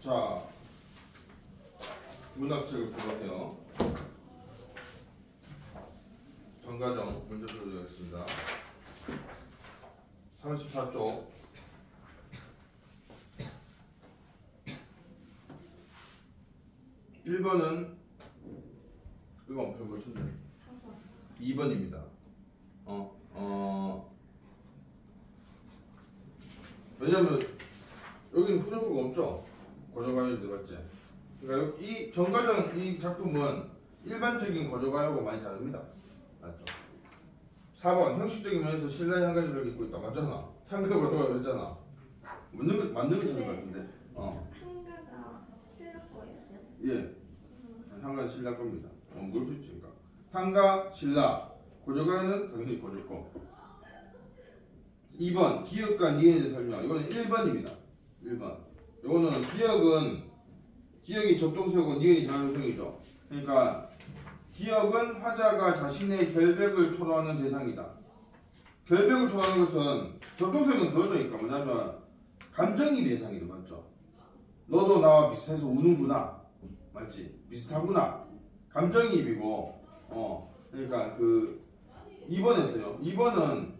자, 문학책을 보세요. 정가정 먼저 들어드리겠습니다. 34쪽. 1번은 이거 엄청 같은데 2번입니다. 왜냐면 여기는 후렴구가 없죠. 고정관념인데 맞지? 그러니까 이 정가정 이 작품은 일반적인 고정관념하고 많이 다릅니다. 맞죠? 4번 형식적인 면에서 신라의 한 가지를 입고 있다. 맞잖아. 상가라고 했잖아. 맞는 거 찾은 것 같은데. 한가가 신라 거예요? 예. 한가는 신라 겁니다. 모를 수 있지. 그러니까 한가 신라 고정관념은 당연히 고정고. 2번 기역과 니은에 대해 설명. 이거는 1번입니다. 1번. 이거는 기역이 접동사고 니은이 자연수성이죠. 그러니까 기역은 화자가 자신의 결백을 토로하는 대상이다. 결백을 토로하는 것은 접동사는 그거니까 뭐냐면 감정이 대상이죠. 맞죠? 너도 나와 비슷해서 우는구나. 맞지? 비슷하구나. 감정이입이고 그러니까 그 2번에서요. 2번은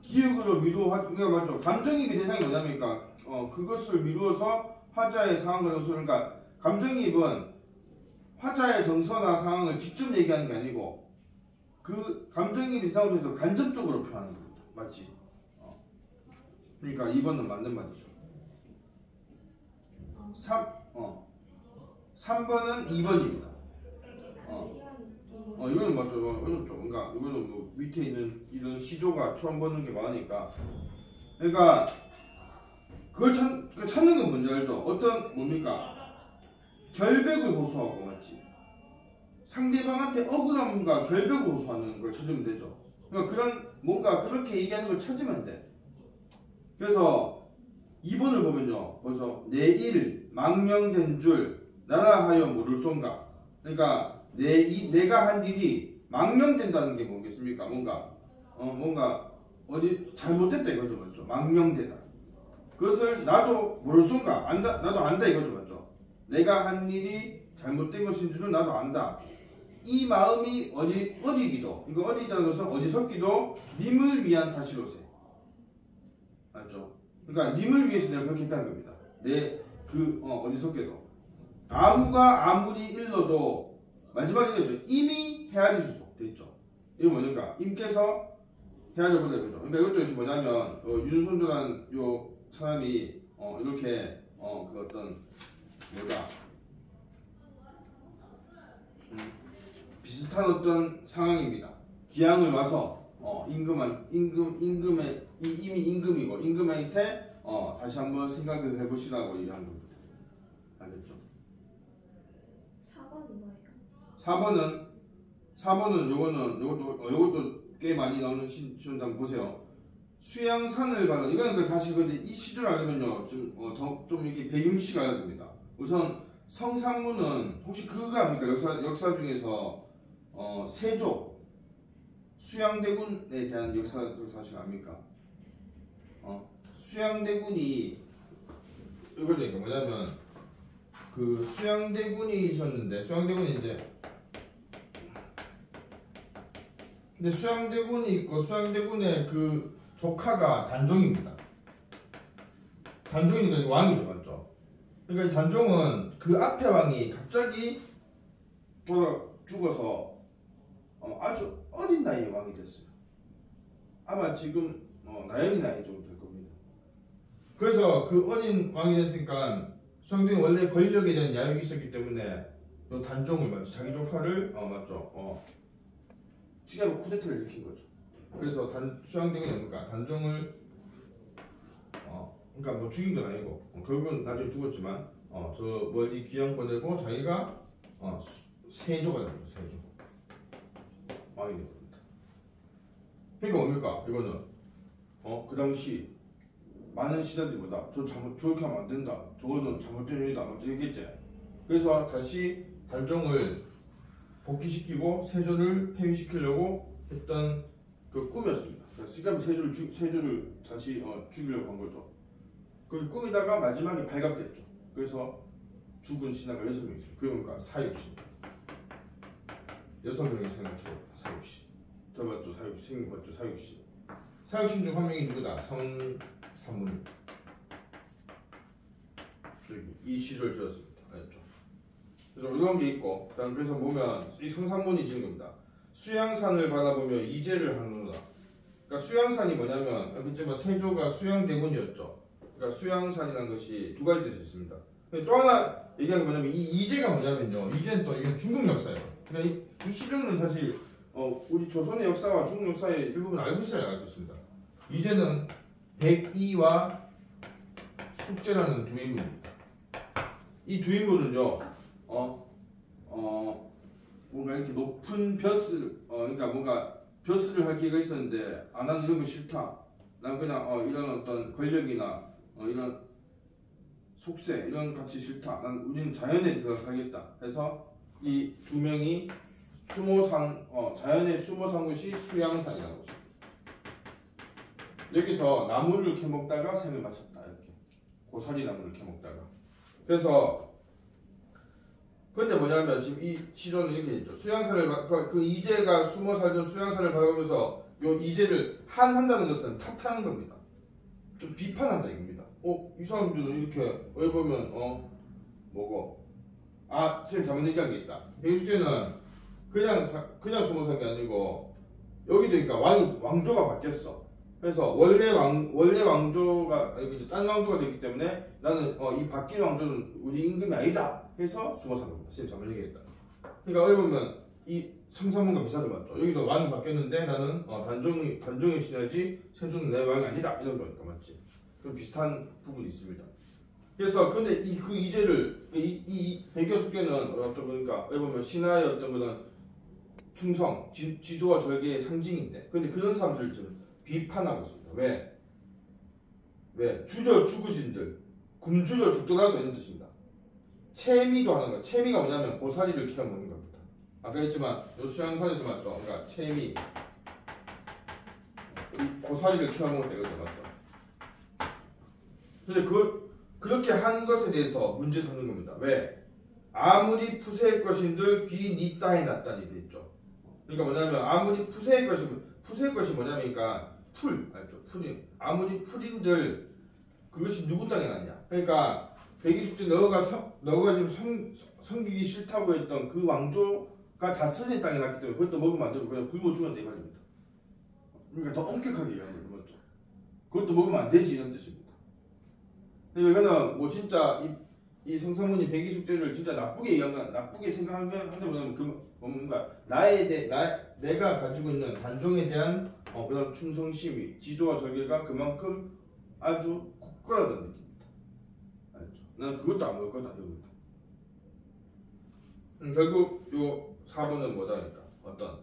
기억으로 미루어 맞죠. 감정이입의 대상이 뭐냐니까 그것을 미루어서 화자의 상황을 그러니까 감정이입은 화자의 정서나 상황을 직접 얘기하는 게 아니고 그 감정이입 이상으로 해서 간접적으로 표현하는 겁니다. 맞지? 그러니까 2번은 맞는 말이죠. 3번은 2번입니다. 이거는 맞죠. 어렵죠. 그러니까 이거는 뭐 밑에 있는 이런 시조가 처음 보는 게 많으니까. 그러니까 그걸 찾는 건 뭔지 알죠? 어떤 뭡니까? 결백을 호소하고 맞지? 상대방한테 억울함과 결백을 호소하는 걸 찾으면 되죠. 그러니까 그런 뭔가 그렇게 얘기하는 걸 찾으면 돼. 그래서 2번을 보면요. 벌써 내일 망명된 줄 나라 하여 모를손가. 그러니까 내가 한 일이 망명된다는 게 뭐겠습니까? 뭔가 어디 잘못됐다 이거죠. 맞죠? 망명되다. 그것을 나도 모를손가. 나도 안다 이거죠. 맞죠? 내가 한 일이 잘못된 것인 줄은 나도 안다. 이 마음이 어디기도. 이거 어디있다는 것은 어디섰기도 님을 위한 다시로세. 맞죠? 그러니까 님을 위해서 내가 그렇게 했다는 겁니다. 어디섰게도. 아무가 아무리 일러도 마지막에 되죠. 이미 헤아리소서 됐죠. 이거 뭐니까 임께서 헤아려보다 이거죠. 그러니까 이것도 뭐냐면 윤손조라는 요 사람이 이렇게 그 어떤 비슷한 어떤 상황입니다. 기왕을 와서 임금의 이미 임금이고 임금한테 다시 한번 생각을 해보시라고 얘기한 겁니다. 알겠죠? 4번은 뭐예요? 4번은 요것도 꽤 많이 나오는 시조 한번 보세요. 수양산을 받아. 이거는 사실 근데 이 시조를 알려면요 좀 이게 배경지식을 알아야 됩니다. 우선 성산문은 혹시 그거 압니까? 역사 중에서 세조 수양대군에 대한 역사적 사실 압니까? 수양대군이 이거니까 뭐냐면 그 수양대군이 있었는데 근데 수양대군이 있고 수양대군의 그 조카가 단종입니다. 단종이니까 왕이죠. 맞죠? 그러니까 이 단종은 그 앞에 왕이 갑자기 죽어서 아주 어린 나이에 왕이 됐어요. 아마 지금 나연이 나이 정도 될 겁니다. 그래서 그 어린 왕이 됐으니까 수양대군이 원래 권력에 대한 야욕이 있었기 때문에 단종을 맞죠. 자기 조카를 맞죠. 지금 쿠데타를 일으킨 거죠. 그래서 수양대군이 뭡니까? 단종을 그러니까 뭐 죽인 건 아니고 결국은 나중에 죽었지만 저 멀리 귀양 보내고 자기가 세조가 됩니다. 세조 왕이 된 겁니다. 그러니까 뭡니까? 이거는 그 당시 많은 시대들보다 저렇게 하면 안 된다. 저거는 잘못된 일이다. 먼저 얘기했지. 그래서 다시 단종을 복귀시키고 세조를 폐위시키려고 했던 그 꿈이었습니다. 그러니까 세조를 다시 죽이려고 한 거죠. 그걸 꾸미다가 마지막에 발각됐죠. 그래서 죽은 신하가 6명이 있어요. 그러니까 사육신. 6명이 생명 죽었다. 사육신. 들어봤죠? 사육신. 생명 봤죠? 사육신. 사육신 중 한 명이 누구다? 성삼문. 여기 이 시를 지었습니다. 알죠? 그래서 이런 게 있고, 그래서 보면 이 성삼문이 지은 겁니다. 수양산을 바라보며 이제를 하노라. 그러니까 수양산이 뭐냐면 그때만 세조가 수양대군이었죠. 그러니까 수양산이라는 것이 두 가지 뜻이 있습니다. 또 하나 얘기하는 게 뭐냐면 이 이제가 뭐냐면요. 이제는 또 이건 중국 역사예요. 그러니까 이 시조는 사실 우리 조선의 역사와 중국 역사의 일부분 알고 있어야 알 수 있습니다. 이제는 백이와 숙제라는 두 인물입니다. 이 두 인물은요, 뭔가 이렇게 높은 벼슬, 그러니까 뭔가 벼슬을 할 기회가 있었는데, 난 이런 거 싫다. 난 그냥 이런 어떤 권력이나 이런 속세 이런 가치 싫다. 우리는 자연에 들어서 살겠다. 해서 이 두 명이 자연에 숨어 산 곳이 수양산이라는 거죠. 여기서 나무를 캐먹다가 샘을 마쳤다. 이렇게 고사리 나무를 캐먹다가. 그래서 근데 뭐냐면 지금 이 시조는 이렇게 있죠. 수양산을 그 이제가 숨어 살던 수양산을 바라보면서 요 이제를 한다는 것은 탓하는 겁니다. 좀 비판한다 이겁니다. 이 사람들은 이렇게 어디 보면 뭐고 선생님 잘못 얘기한 게 있다. 백숙제는 그냥 숨어 산 게 아니고 여기도 그러니까 왕조가 바뀌었어. 그래서 원래 왕조가 이제 딴 왕조가 됐기 때문에 나는 이 바뀐 왕조는 우리 임금이 아니다 해서 숨어 산 겁니다. 선생님 잘못 얘기했다. 그러니까 어디 보면 이 성삼문과 비슷하게 맞죠. 여기도 왕이 바뀌었는데 나는 단종의 신하지 세조는 내 왕이 아니다 이런 거니까 맞지. 그런 비슷한 부분이 있습니다. 그래서 근데 그 이제를 이 백여숙제는 어떤 거니까 여기 보면 신하의 어떤 거는 충성, 지조와 절개의 상징인데, 근데 그런 사람들을 좀 비판하고 있습니다. 왜? 주려 죽으신들, 굶주려 죽더라도 이런 뜻입니다. 채미도 하는 거. 채미가 뭐냐면 고사리를 키워 먹는 겁니다. 아까 했지만 요 수양산에서 맞죠? 그러니까 채미, 고사리를 키워 먹을 때가 맞죠? 근데 그렇게 한 것에 대해서 문제 삼는 겁니다. 왜? 아무리 푸세의 것인들 귀 니 따에 낫다니 돼 있죠. 그러니까 뭐냐면 아무리 푸세의 것이 뭐냐면니까 풀 알죠? 풀이 아무리 풀인들 그것이 누구 땅에 낫냐? 그러니까 백이숙제 너가 지금 섬기기 싫다고 했던 그 왕조가 다스린 땅에 낫기 때문에 그것도 먹으면 안 되고 그냥 굶어 죽었다 이 말입니다. 그러니까 더 엄격하게 얘기하는 거죠. 맞죠? 그것도 먹으면 안 되지 이런 뜻입니다. 그러니까 이거는 뭐 진짜 이 성삼문이 백이숙제를 진짜 나쁘게 얘기한 나쁘게 생각한 게 한다면 뭔가 내가 가지고 있는 단종에 대한 그런 충성심이 지조와 절개가 그만큼 아주 굳건하다는 느낌입니다. 알죠? 난 그것도 안 먹을 거다 이겁니다. 결국 요 4번은 뭐다니까 어떤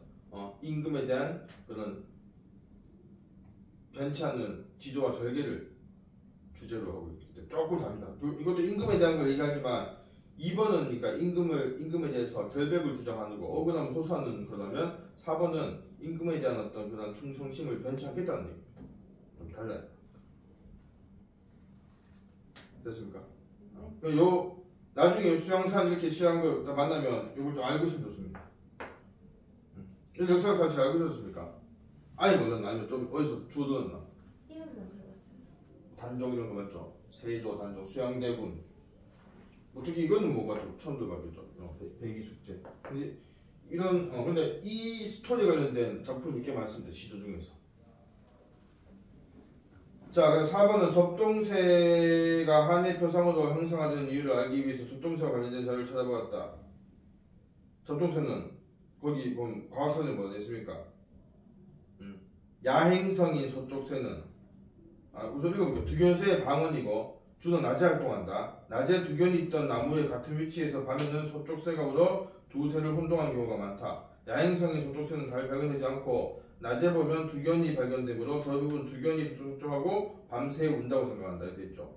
임금에 대한 그런 변치 않는 지조와 절개를 주제로 하고 있기 때문에 조금 다릅니다. 이것도 임금에 대한 걸 얘기하지만 2번은 그러니까 임금에 대해서 결백을 주장하는 거 억울함을 호소하는 거라면 4번은 임금에 대한 어떤 그런 충성심을 변치 않겠다는 얘기입니다. 좀 달라요. 됐습니까? 요 나중에 수양산 이렇게 시한 거 만나면 이걸 좀 알고 있으면 좋습니다. 이 역사 사실 알고 있었습니까? 아예 몰랐나? 아니면 좀 어디서 주워 들었나? 이름만 들어봤어요. 단종 이런 거 맞죠? 세조, 단종, 수양대군. 어떻게 이거는 뭐 맞죠? 처음 들어봤겠죠? 백이숙제. 근데 근데 이 스토리 관련된 작품이 이렇게 많습니다. 시조 중에서. 자, 그럼 4번은 접동새가 한의 표상으로 형성하는 이유를 알기 위해서 접동새와 관련된 자료를 찾아보았다. 접동새는 거기 보면 과학서는 뭐가 됐습니까? 야행성인 서쪽새는 우선 읽어볼게요. 두견새의 방언이고 주는 낮에 활동한다. 낮에 두견이 있던 나무의 같은 위치에서 밤에는 서쪽새가 울어 두 새를 혼동하는 경우가 많다. 야행성인 서쪽새는 잘 발견되지 않고 낮에 보면 두견이 발견되므로 대부분 두견이 서쪽하고 밤새 운다고 생각한다. 이렇게 있죠.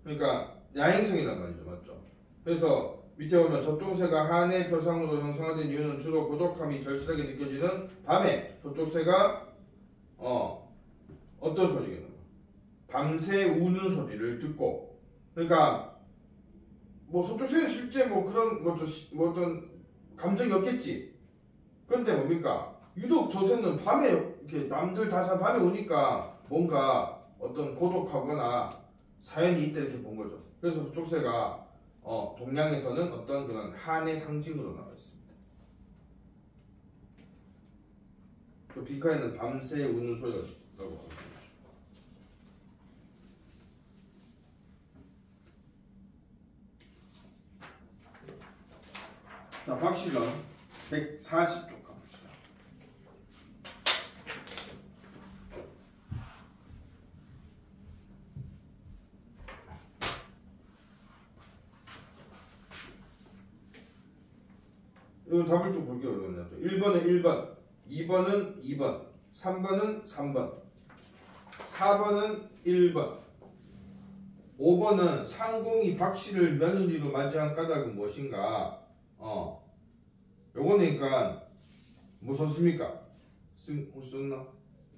그러니까 야행성이란 말이죠. 맞죠? 그래서 밑에 보면 접동새가 한의 표상으로 형성화된 이유는 주로 고독함이 절실하게 느껴지는 밤에 서쪽새가 어떤 소리겠노? 밤새 우는 소리를 듣고 그러니까 뭐 서쪽세는 실제 뭐 그런 뭐 어떤 감정이 없겠지. 그런데 뭡니까? 유독 저 새는 밤에 이렇게 남들 다 잘 밤에 오니까 뭔가 어떤 고독하거나 사연이 있다 이렇게 본 거죠. 그래서 서쪽 새가 동양에서는 어떤 그런 한의 상징으로 나와 있습니다. 그 빈칸에는 밤새 우는 소리라고 합니다. 자, 박씨는 140쪽 가봅시다. 이건 답을 쭉 볼게요. 이거는 1번은 1번, 2번은 2번, 3번은 3번, 4번은 1번, 5번은 상공이 박씨를 며느리로 맞이한 까닭은 무엇인가? 요거니까 뭐 썼습니까? 썼나?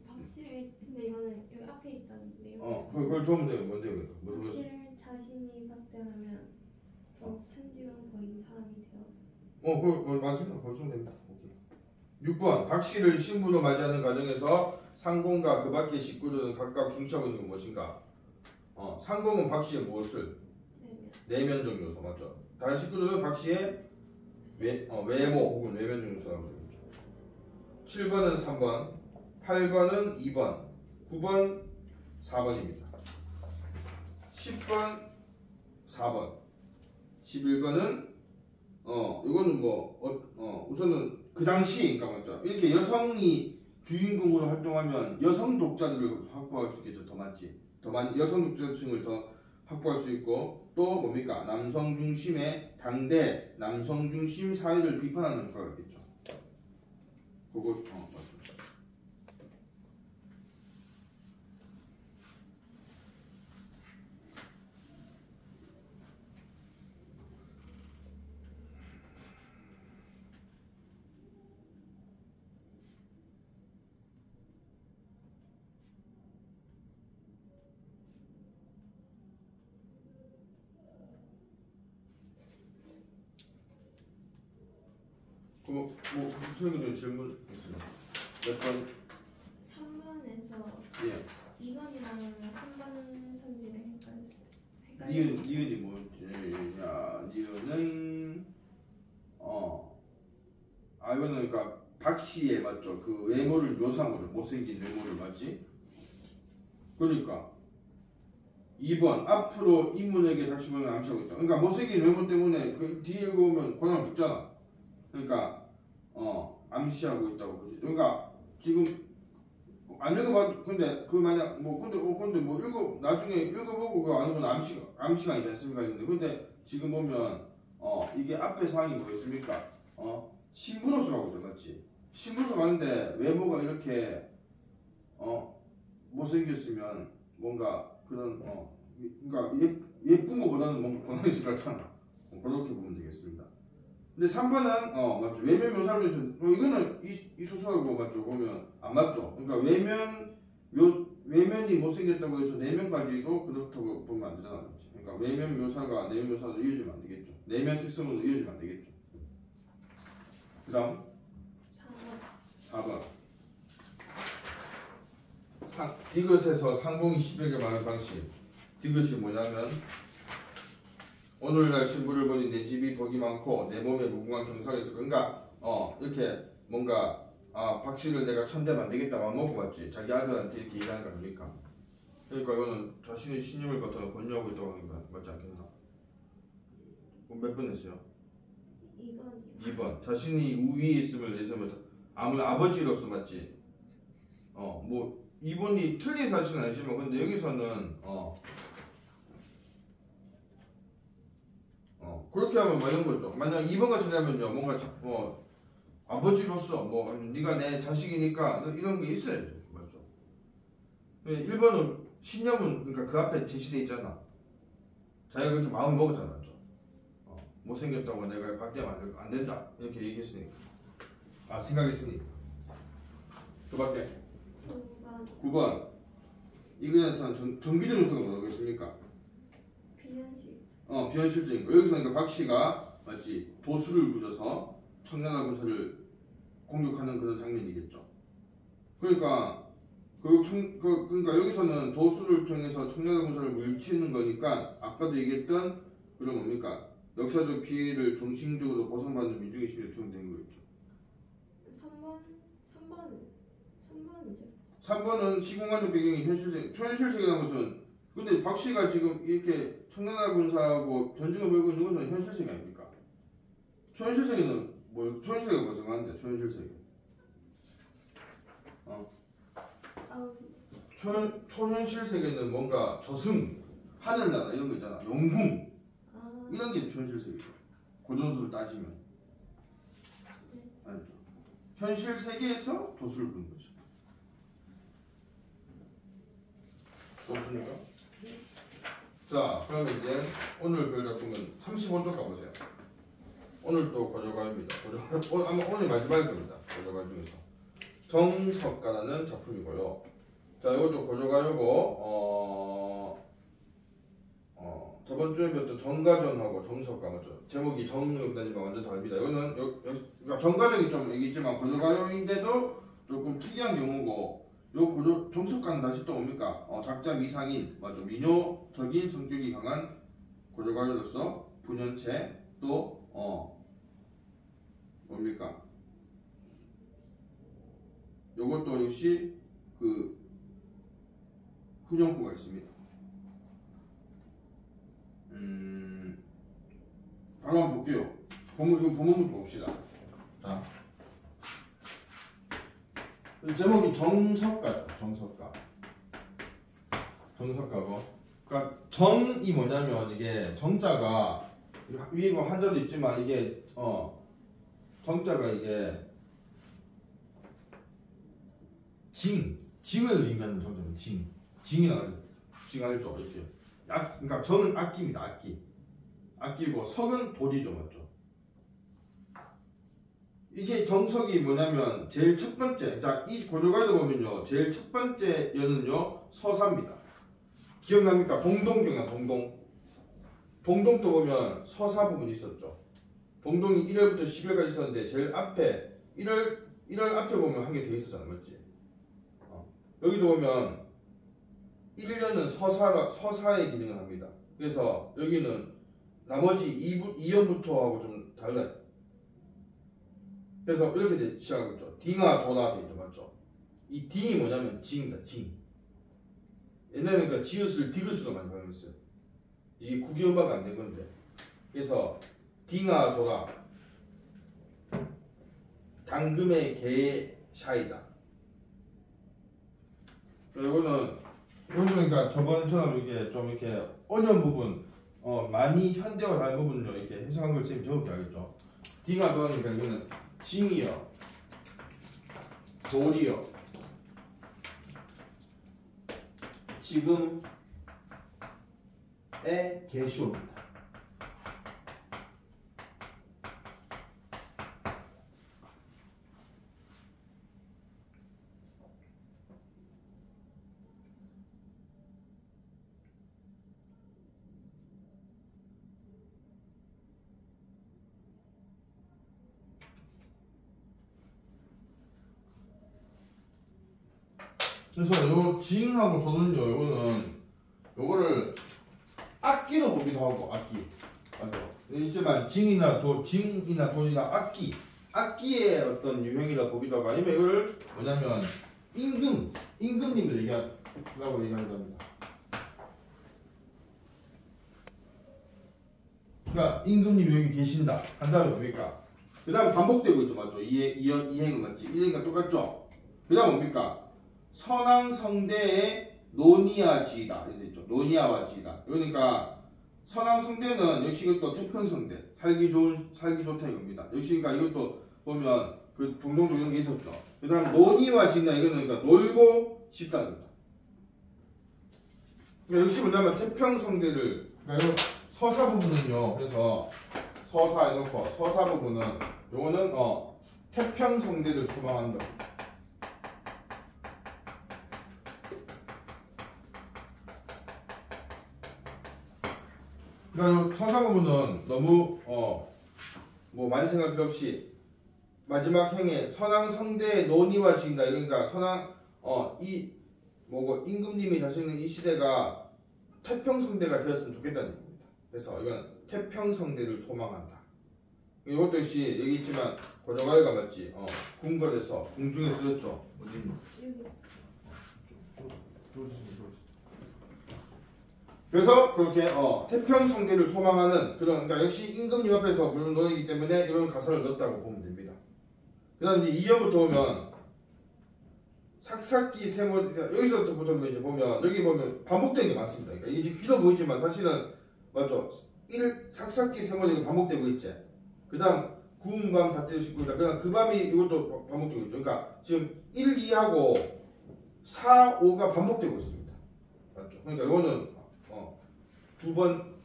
박씨를 근데 이거는 여기 앞에 있다는데요. 그걸 적으면 돼요. 뭔데요? 무슨 박씨를 자신이 박대하면 더욱 천지강 버린 사람이 되어서. 그거 맞습니다. 그걸 쓰면 됩니다. 오케이. 6번 박씨를 신부로 맞이하는 과정에서 상공과 그 밖의 식구들은 각각 중시하고 있는 건 무엇인가? 상공은 박씨의 무엇을? 내면적 요소 맞죠? 다른 식구들은 박씨의 외모 혹은 외면적 요소라고 되겠죠. 7번은 3번, 8번은 2번, 9번 4번입니다. 10번 4번, 11번은 이거는 우선은 그 당시 그러니까 맞죠? 이렇게 여성이 주인공으로 활동하면 여성 독자들을 확보할 수 있겠죠. 더 많지. 더 많이 여성 독자층을 더 확보할 수 있고 또 뭡니까? 남성 중심의 당대 남성 중심 사회를 비판하는 효과가 있겠죠. 그거 맞죠. 뭐 선생님들 질문 있어요? 몇 번? 3번에서 예. 2번이랑 3번 선지를 헷갈렸어요. 니은이 뭐였지? 자, 니은은 이거는 그러니까 박씨의 맞죠? 그 외모를 묘사한 거죠. 못생긴 외모를 맞지? 그러니까 2번 앞으로 인문에게 닥치고는 암시하고 있다. 그러니까 못생긴 외모 때문에 그 뒤에 읽어보면 고난을 겪잖아. 그러니까 암시하고 있다고 볼 수 있죠. 그러니까 지금 안 읽어봐도 근데 그 만약 근데 나중에 읽어보고 그거 아는 건 암시가 있지 않습니까? 근데 지금 보면 이게 앞에 상황이 뭐였습니까? 신부로서 가죠, 맞지? 신부로서 가는데 외모가 이렇게 못생겼으면 뭔가 그런 그러니까 예쁜 거보다는 뭔가 고난이 있을 것 같잖아. 그렇게 보면 되겠습니다. 근데 3번은 맞죠. 외면 묘사로 해서 이거는 이 소설하고 맞죠. 보면 안 맞죠. 그러니까 외면이 못생겼다고 해서 내면까지도 그렇다고 보면 안 되잖아. 맞지? 그러니까 외면 묘사가 내면 묘사로 이어지면 안 되겠죠. 내면 특성으로 이어지면 안 되겠죠. 그다음 4번. 디귿에서 상공이 10여개 말하는 방식. 디귿이 뭐냐면 오늘날 신부를 보니 내 집이 덕이 많고 내 몸에 무궁한 경사가 있어. 그러니까 이렇게 뭔가 박씨를 내가 천대 만들겠다 마음 먹고 봤지. 자기 아들한테 이렇게 얘기하는 거 아닙니까? 그러니까 이거는 자신의 신념을 바탕으로 권유하고 있다고 하는 거 맞지 않겠나? 몇 번 했어요? 2번이요. 2번. 자신이 우위에 있음을 내세우며 아버지로서 맞지? 뭐 2번이 틀린 사실은 아니지만 근데 여기서는 그렇게 하면 뭐 이런 거죠. 만약 2번 같이 되면요 뭔가 아버지로서 뭐 네가 내 자식이니까 이런 게 있어야죠. 맞죠? 1번은 신념은 그러니까 그 앞에 제시돼 있잖아. 자기가 그렇게 마음을 먹었잖아. 맞죠? 못생겼다고 내가 박대하면 안 된다 이렇게 얘기했으니까 생각했으니까. 그 밖에 9번 이거에 나타난 정기적 요소가 뭐라고 했습니까? 비현실. 비현실적인 거. 여기서 그러니까 박씨가 맞지 도수를 부려서 청나라 군사를 공격하는 그런 장면이겠죠. 그러니까 그러니까 여기서는 도수를 통해서 청나라 군사를 물리치는 거니까 아까도 얘기했던 그런 뭡니까 역사적 피해를 정신적으로 보상받는 민중의 심리를 투영되는 거겠죠. 3번이죠. 3번은 시공간적 배경이 초현실 세계라는 것은 근데 박씨가 지금 이렇게 청나라 군사하고 전쟁을 벌고 있는 것은 현실 세계 아닙니까? 초현실 세계는 뭐 초현실 세계가 무슨 말인데 초현실 세계. 초현실 세계는 뭔가 저승, 하늘나라 이런 거 있잖아. 영궁 이런 게 초현실 세계죠. 고도수를 따지면 알죠. 현실 세계에서 도수를 부는 거죠. 좋습니까? 자, 그러면 이제 오늘 별 작품은 35쪽 가보세요. 오늘 또 고조가요입니다. 아마 오늘 마지막일 겁니다. 고조가요 중에서 정석가라는 작품이고요. 자, 이것도 고조가요고 저번 주에 배웠던 정가전하고 정석가 맞죠? 제목이 정답이니까 완전 다릅니다. 이거는 그러니까 정가전이 좀 얘기했지만 고조가요인데도 조금 특이한 경우고. 요 정석가는 다시 또 뭡니까? 작자 미상인 맞죠? 미녀적인 성격이 강한 고조가요로서 분연체 또 뭡니까? 요것도 역시 그 훈연구가 있습니다. 바로 한번 볼게요. 이거 본문부터 봅시다. 자. 제목이 정석가죠. 정석가고 그러니까 정이 뭐냐면 이게 정자가 위에 뭐 한자도 있지만 이게 정자가 이게 징을 의미하는 정자는 징이라는 징 알죠? 이렇게 그러니까 정은 악기입니다. 악기고 석은 도지죠. 맞죠? 이게 정석이 뭐냐면 제일 첫 번째 이 고조가요도 보면요 제일 첫 번째 연은요 서사입니다. 기억납니까? 동동 기억나? 동동도 보면 서사 부분이 있었죠. 동동이 1월부터 10월까지 있었는데 제일 앞에 1월 앞에 보면 한 개 더 있었잖아. 맞지? 여기도 보면 1년은 서사의 기능을 합니다. 그래서 여기는 나머지 2연부터 하고 좀 달라요. 그래서 이렇게 시작하겠죠. 딩아 도나 되죠. 맞죠? 이 딩이 뭐냐면 징입니다. 징. 옛날에는 그러니까 지읒을 디귿으로 많이 발음했어요. 이게 구기음화가 안 된 건데. 그래서 딩아 도나 당금의 개샤이다. 이거는 그러니까 저번처럼 이렇게 좀 이렇게 어려운 부분 많이 현대화 다른 부분을 이렇게 해석한 걸 선생님 적을게 알겠죠? 딩아 도나니까 이거는 징이요, 돌이요, 지금의 개쇼입니다. 그래서 요 징하고 도는요, 요거를 악기로 보기도 하고 악기 맞죠? 있지만 징이나 돈이나 악기의 어떤 유형이라 보기도 하고 아니면 이걸 뭐냐면 임금님을 얘기하라고 얘기하는 겁니다. 그러니까 임금님이 여기 계신다 한 다음에 뭡니까? 그 다음에 반복되고 있죠. 맞죠? 이행은 맞지? 이행과 똑같죠? 그 다음 뭡니까? 선왕성대의 노니아지이다 이렇게 있죠. 노니아와 지이다. 그러니까 선왕성대는 역시 이것도 태평성대 살기 좋다 이겁니다. 역시 그러니까 이것도 보면 그 동동도 이런 게 있었죠. 그 다음 노니와 지이다 이거는 그러니까 놀고 싶다는 겁니다. 그러니까 역시 뭐냐면 태평성대를 그러니까 서사 부분은요. 그래서 서사 해놓고 서사 부분은 요거는 태평성대를 소망하는 겁니다. 그러니까 서사 부분은 너무 뭐 많이 생각 필요 없이 마지막 행에 선왕 성대의 논의와 지인다. 그러니까 선왕 이 뭐고 임금님이 자신은 이 시대가 태평성대가 되었으면 좋겠다는 얘기입니다. 그래서 이건 태평성대를 소망한다. 이것도 역시 여기 있지만 고려가요가 맞지? 궁궐에서 궁중에 쓰였죠. 어디 있노? 그래서 그렇게 태평성대를 소망하는 그런 그러니까 역시 임금님 앞에서 부르는 노래이기 때문에 이런 가사를 넣었다고 보면 됩니다. 그다음 이제 2절부터 보면 삭삭기 세모 여기서부터 이제 보면 여기 보면 반복되는 게 많습니다. 그러니까 이게 지금 길어 보이지만 사실은 맞죠? 1 삭삭기 세모되고 반복되고 있지. 그다음 구운 밤 닷대를 싣고 있다. 그다음 그 밤이 이것도 반복되고 있죠. 그러니까 지금 1, 2하고 4, 5가 반복되고 있습니다. 맞죠? 그러니까 이거는 두 번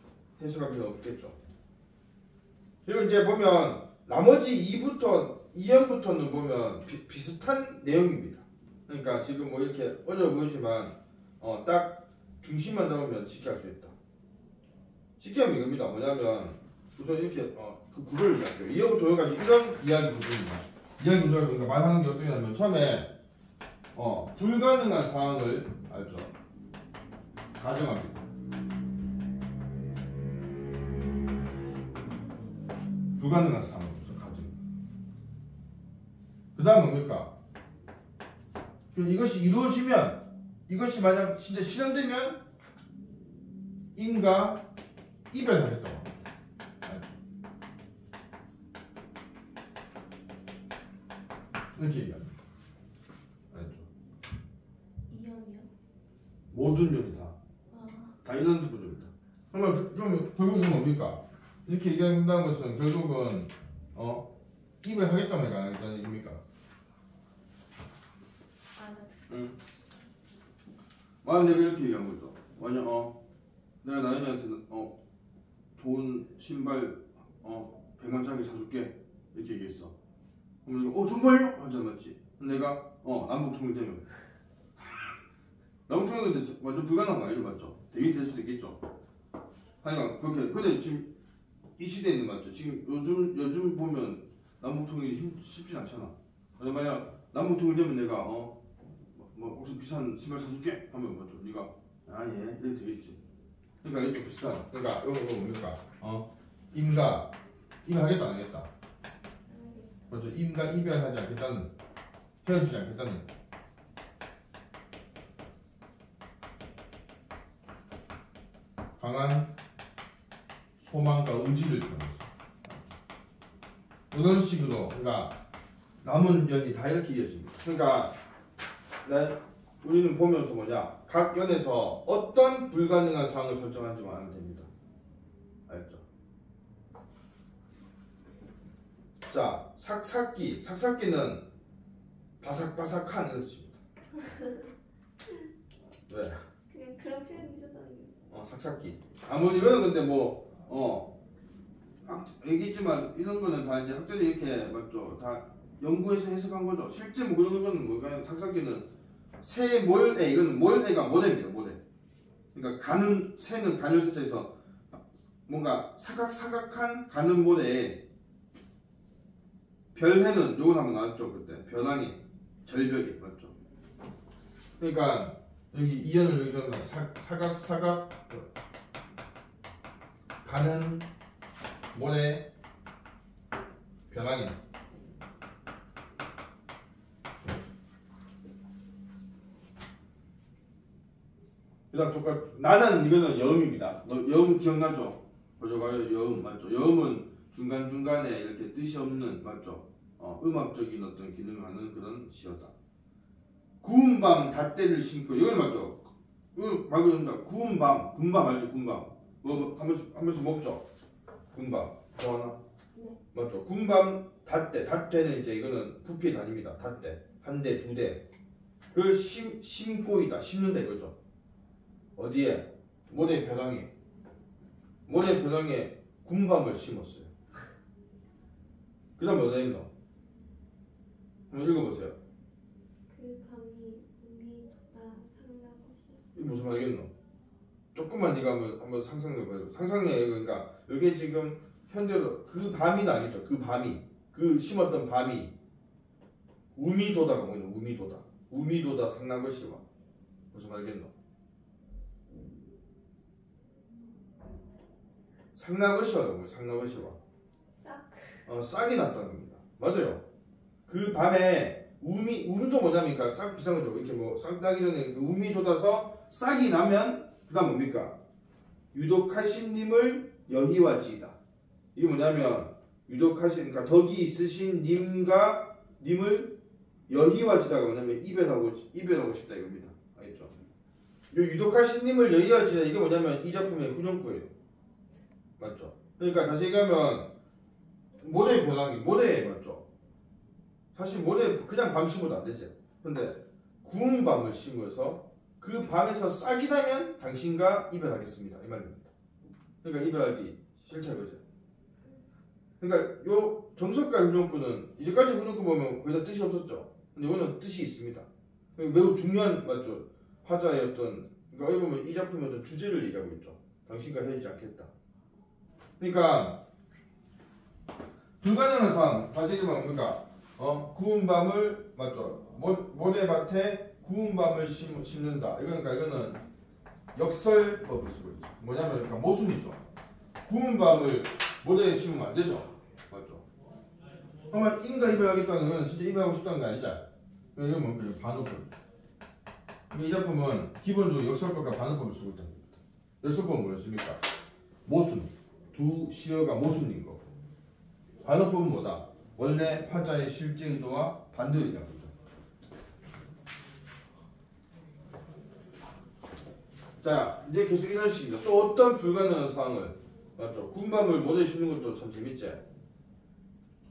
해석할 필요 없겠죠. 그리고 이제 보면 나머지 2연부터는 보면 비슷한 내용입니다. 그러니까 지금 뭐 이렇게 어려워 보이지만 딱 중심만 잡으면 쉽게 할 수 있다. 쉽게 하면 이겁니다. 뭐냐면 우선 이렇게 그 구조를 잡죠. 2연부터 여기까지 이런 이야기 구조입니다. 이야기 구조가 그러니까 말하는 게 어떻게 하냐면 처음에 불가능한 상황을 알죠. 가정합니다. 불가능한 상황을 우선 가정. 그 다음 뭡니까? 이것이 이루어지면 이것이 만약 진짜 실현되면 인과 이별하겠다고 합니다. 이렇게 얘기합니다. 알죠? 이연이요? 모든 년이 다 이런 구조입니다. 그러면 결국은 뭡니까? 이렇게 얘기한다는 것은 결국은 이별하겠다는 얘기가 아니다는 얘기입니까? 응. 만약 내가 이렇게 얘기한 거죠. 만약 내가 나연이한테는 좋은 신발 100만짜리 사줄게 이렇게 얘기했어. 그럼 내가 정말요? 하지 않았지. 내가 남북통일되면 남북통일은 완전 불가능한 거 아니죠, 맞죠? 되긴 될 수도 있겠죠. 하여간 그렇게 근데 지금 이 시대에는 맞죠. 지금 요즘 보면 남북통일이 쉽진 않잖아. 근데 만약 남북통일되면 내가 뭐 혹시 비싼 신발 사줄게 하면 맞죠. 네가 예 이렇게 되겠지. 그러니까 이렇게 비슷한. 그러니까 이거 뭡니까? 임과 이별하겠다 안 하겠다. 맞죠. 임과 이별하지 않겠다는 헤어지지 않겠다는. 강한 소망과 의지를 표현했어. 이런 식으로 그러니까 남은 연이 다 이렇게 이어집니다. 그러니까 우리는 보면서 뭐냐 각 연에서 어떤 불가능한 상황을 설정하지만 하면 됩니다. 알죠? 자 삭삭기는 바삭바삭한 이런 뜻입니다. 왜? 그냥 그런 표현이 있었다는 게. 삭삭기. 아무리 이거는 근데 얘기했지만 이런 거는 다 이제 학자들이 이렇게 맞죠. 다 연구해서 해석한 거죠. 실제 뭐 그런 거는 뭐 그냥 삭삭기는 새 몰애 이거는 몰애가 모래입니다. 모래. 그러니까 새는 간을 세자에서 뭔가 사각사각한 가는 모래에 별해는 요건 한번 나왔죠 그때 별항이 절벽이 맞죠. 그러니까 여기 이연을 여기서 사각사각 가는 모래 별항이. 그다음 나는 이거는 여음입니다. 여음 기억나죠? 고려가요 여음 맞죠? 여음은 중간중간에 이렇게 뜻이 없는 맞죠? 음악적인 어떤 기능을 하는 그런 시어다. 구운 밤 닷대를 신고 이건 맞죠? 이거 말 그대로입니다. 구운 밤 군밤 알죠? 군밤 뭐 한 번씩 먹죠? 군밤 좋아하나? 네. 맞죠? 군밤 닷대는 이제 이거는 부피의 단위입니다. 닷대 한 대, 두 대. 그걸 심고이다 심는다 이거죠. 어디에? 모래 벼랑에 군밤을 심었어요. 그 다음에 어디에 있노? 한번 읽어보세요. 그 밤이 우미 돋아 상나고시. 이게 무슨 말이겠노? 조금만 네가 한번 상상해봐요. 상상해. 그러니까 이게 지금 현재로 그 밤이 아니죠. 그 밤이 그 심었던 밤이 우미도다가 뭐냐? 우미도다 상나거시와 무슨 말겠노? 상나거시와가 뭐야? 상나거시와 싹이 났다는 겁니다. 맞아요. 그 밤에 우미도 뭐냐니까 싹 비싼 거죠. 이렇게 뭐 싹 나기 전에 그 우미 돋아서 싹이 나면 그다음 뭡니까? 유독하신 님을 여희와지이다. 이게 뭐냐면 유독하신 그러니까 덕이 있으신 님을 여희와지다가 뭐냐면 이별하고 싶다 이겁니다. 알겠죠? 이 유독하신 님을 여희와지다 이게 뭐냐면 이 작품의 후렴구예요. 맞죠? 그러니까 다시 얘기하면 모래의 변화기 모래에 맞죠? 사실 모래 그냥 밤 심어도 안 되지. 근데 구운 밤을 심어서 그 밤에서 싹이 나면 당신과 이별하겠습니다. 이 말입니다. 그러니까 이별하기 싫다 이거죠. 그러니까 요 정석가 후렴구는 이제까지 후렴구 보면 거의 다 뜻이 없었죠. 근데 이거는 뜻이 있습니다. 매우 중요한 맞죠. 화자의 어떤 그러니까 여기 보면 이 작품의 어떤 주제를 얘기하고 있죠. 당신과 헤어지지 않겠다. 그러니까 불가능한 상황 다시 얘기하면 그러니까 구운 밤을 맞죠. 모래밭에 구운 밤을 심는다. 그러니까 이거는 역설법을 쓰고 있죠. 뭐냐면 그러니까 모순이죠. 구운 밤을 모래에 심으면 안 되죠. 맞죠. 아마 인과 이별하겠다는 건 진짜 이별하고 싶다는 게 아니죠. 이건 뭐 반어법이죠. 이 작품은 기본적으로 역설법과 반어법을 쓰고 있다는 겁니다. 역설법은 뭐였습니까? 모순. 두 시어가 모순인 거. 반어법은 뭐다? 원래 화자의 실제 의도와 반대로 얘기하는 거죠. 자, 이제 계속 이런 식입니다. 또 어떤 불가능한 상황을 맞죠? 군밤을 모델 심는 것도 참 재밌지?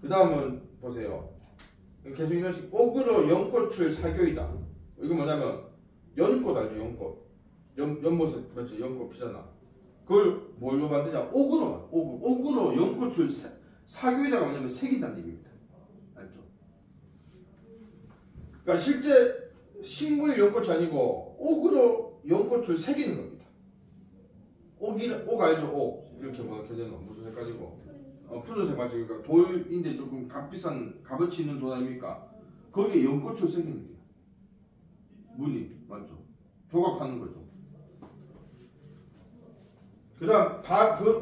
그 다음은 보세요. 계속 이런 식 옥으로 연꽃을 사교이다. 이거 뭐냐면 연꽃 알죠? 연꽃 맞죠? 연꽃 피잖아. 그걸 뭘로 만드냐? 옥으로 연꽃을 사교에다가 뭐냐면 새긴다는 얘기입니다. 알죠? 그러니까 실제 식물 연꽃이 아니고 옥으로 연꽃을 새기는 겁니다. 옥 알죠? 옥 이렇게 뭐 겨자는 무슨 색깔이고? 푸른색 맞죠? 그러니까 돌인데 조금 값비싼 값어치 있는 돌 아닙니까? 거기에 연꽃을 새기는 거예요. 무늬 맞죠? 조각하는 거죠. 그다음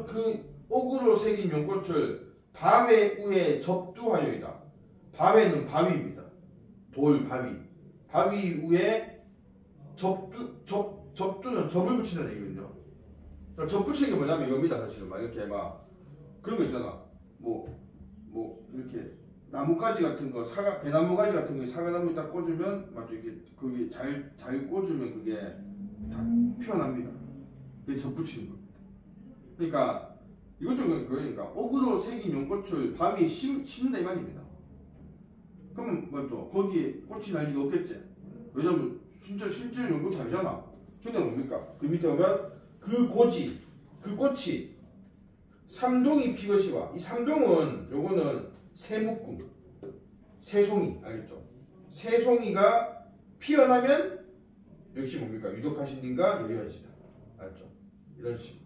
그 옥으로 새긴 연꽃을 바위 위에 접두하여이다. 바위는 바위입니다. 돌 바위. 바위 위에 접두는 접을 붙이는 얘기거든요. 그러니까 접 붙이는 게 뭐냐면 이겁니다. 사실은 막 이렇게 막 그런 거 있잖아. 뭐 이렇게 나뭇가지 같은 거 배나무 가지 같은 거 사과나무 딱 꽂으면 맞죠? 이게 그게 잘 꽂으면 그게 다 피어납니다. 그게 접 붙이는 겁니다. 그러니까 이것도 그러니까 옥으로 새긴 연꽃을 바위에 심는다 이 말입니다. 그러면 맞죠? 거기에 꽃이 날 리가 없겠지. 왜냐면 진짜 실제 연꽃이 아니잖아. 근데 뭡니까? 그 밑에 보면 그 꽃이 삼동이 피것이와 이 삼동은 요거는 새묶음, 새송이 알겠죠? 새송이가 피어나면 역시 뭡니까? 유독하신 님과 여리하시다. 알죠? 이런 식입니다.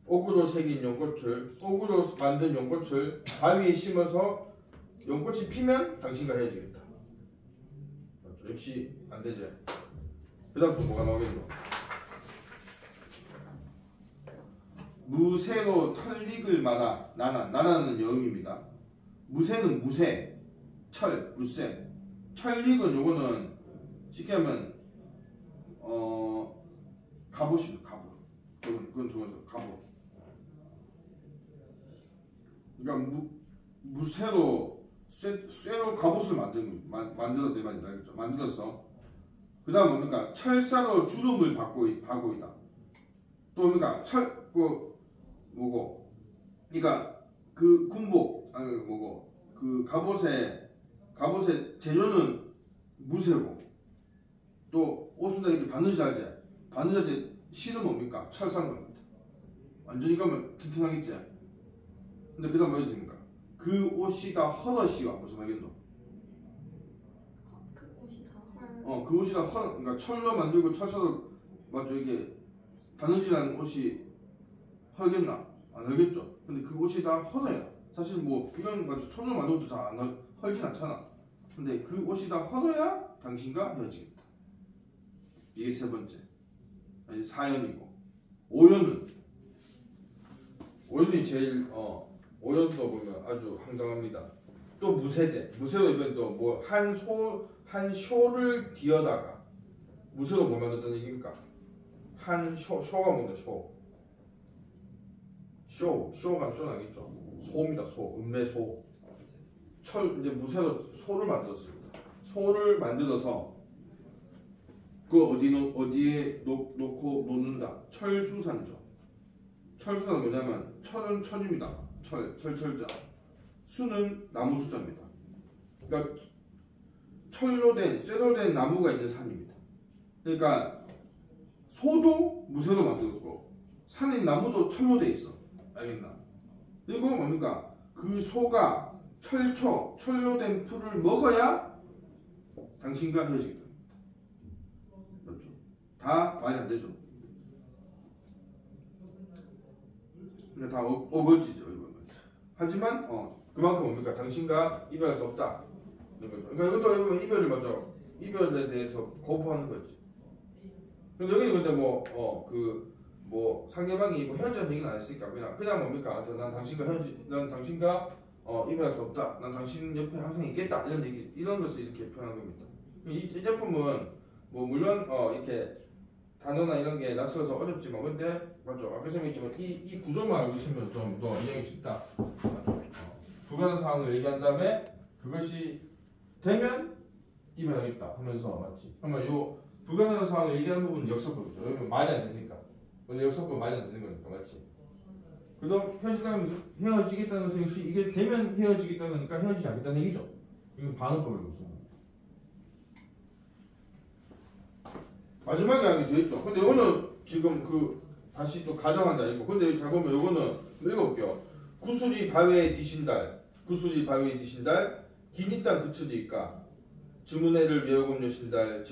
옥으로 새긴 연꽃을 옥으로 만든 연꽃을 바위에 심어서 연꽃이 피면 당신과 헤어지겠다. 맞죠? 역시 안 되지. 그다음 또 뭐가 나오겠노? 무쇠로 털릭을 나나는 여음입니다. 무쇠는 무쇠, 무쇠. 털릭은 요거는 쉽게 하면 갑옷입니다. 그건 저거죠. 갑옷. 그러니까 무쇠로 쇠로 갑옷을 만들었대 말이죠. 만들어서 그 다음 뭡니까? 철사로 주름을 받고 있다. 또 뭡니까? 뭐고? 그러니까 그 군복 그 갑옷의 재료는 무쇠고 또 옷을 이렇게 바느질 때 실은 뭡니까? 철사인 겁니다. 완전히 가면 튼튼하겠지. 근데 그 다음 뭐 해줍니까? 그 옷이 다 헐어시와 무슨 말이겠노? 그 옷이 다 헐. 그 옷이 다 그러니까 철로 만들고 철사로 맞죠? 이게 바느질한 옷이 헐겠나? 안 헐겠죠. 근데 그 옷이 다 헐어야. 사실 뭐 이런 맞죠? 천으로 만든 것도 잘 안 헐진 않잖아. 근데 그 옷이 다 헐어야 당신과 헤어지겠다. 이게 세 번째. 이제 4연이고 5연이 제일 오연도 보면 아주 황당합니다. 또 무쇠제. 무쇠로 이번 또 뭐 한 쇼를 뒤어다가 무쇠로 뭐 만들었다는 얘기입니까? 한 쇼가 뭔데 쇼가 쇼나겠죠. 소입니다. 소. 음매소. 이제 무쇠로 소를 만들었습니다. 소를 만들어서 그 어디에 놓고 놓는다. 철수산이죠. 철수산은 뭐냐면 철은 철입니다. 철자. 수는 나무 숫자입니다. 그러니까 쇠로 된 나무가 있는 산입니다. 그러니까 소도 무쇠로 만들었고 산의 나무도 철로 돼 있어. 알겠나? 이거 뭡니까? 그 소가 철로 된 풀을 먹어야 당신과 헤어지게 됩니다. 그렇죠? 다 말이 안 되죠. 근데 다 어거지죠 이거는. 하지만 그만큼 뭡니까? 당신과 이별할 수 없다. 그러니까 이것도 보면 이별을 맞죠? 이별에 대해서 거부하는 거지. 근데 여기는 근데 뭐 상대방이 뭐 헤어지자는 얘기는 안 했으니까 그냥 뭡니까? 난 당신과 이별할 수 없다. 난 당신 옆에 항상 있겠다. 이런 것을 이렇게 표현한 겁니다. 이 제품은 뭐 물론 이렇게 단어나 이런 게 낯설어서 어렵지만 근데 맞죠? 아까 설명했지만 이 구조만 알고 있으면 좀 더 이해하기 쉽다. 맞죠? 불가능한 상황을 얘기한 다음에 그것이 되면 이별하겠다 하면서 맞지? 그러면 요 불가능한 상황을 얘기하는 부분은 역설법이죠. 여기는 말이 안 되니까. 원래 역설법은 말이 안 되는 거니까 맞지? 그다음 헤어지겠다는 것이 이게 되면 헤어지겠다는 거니까 헤어지지 않겠다는 얘기죠. 이건 반응법의 무슨 마지막에 하게 되었죠. 근데 이거는 지금 다시 또 가정한다 이거. 근데 잘 보면 이거는 읽어볼게요. 구슬이 바위에 디신 달, 긴 땅 그쳐지니까 주문회를 외어금 여신달,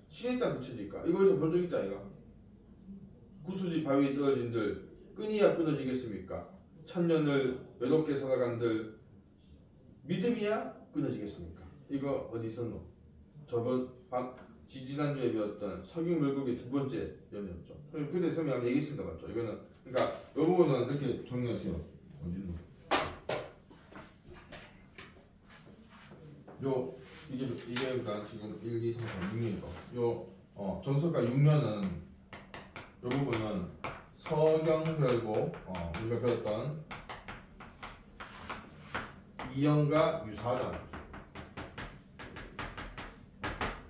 신의 땅 그쳐지니까 이거에서 본 적 있다 이거. 구슬이 바위에 떨어진들 끊이야 끊어지겠습니까? 천년을 외롭게 살아간들 믿음이야 끊어지겠습니까? 이거 어디서 넣어? 저번 지지난주에 배웠던 석유물고기 두 번째 연이었죠. 그때 설명 한번 얘기했습니다. 맞죠? 이거는 그러니까 이 부분은 이렇게 정리하세요. 어디로? 이게 그러니까 지금 1, 2, 3, 4, 6년이죠. 정석가 6년은 이 부분은 서경별고 우리가 배웠던 이연과 유사하잖아요.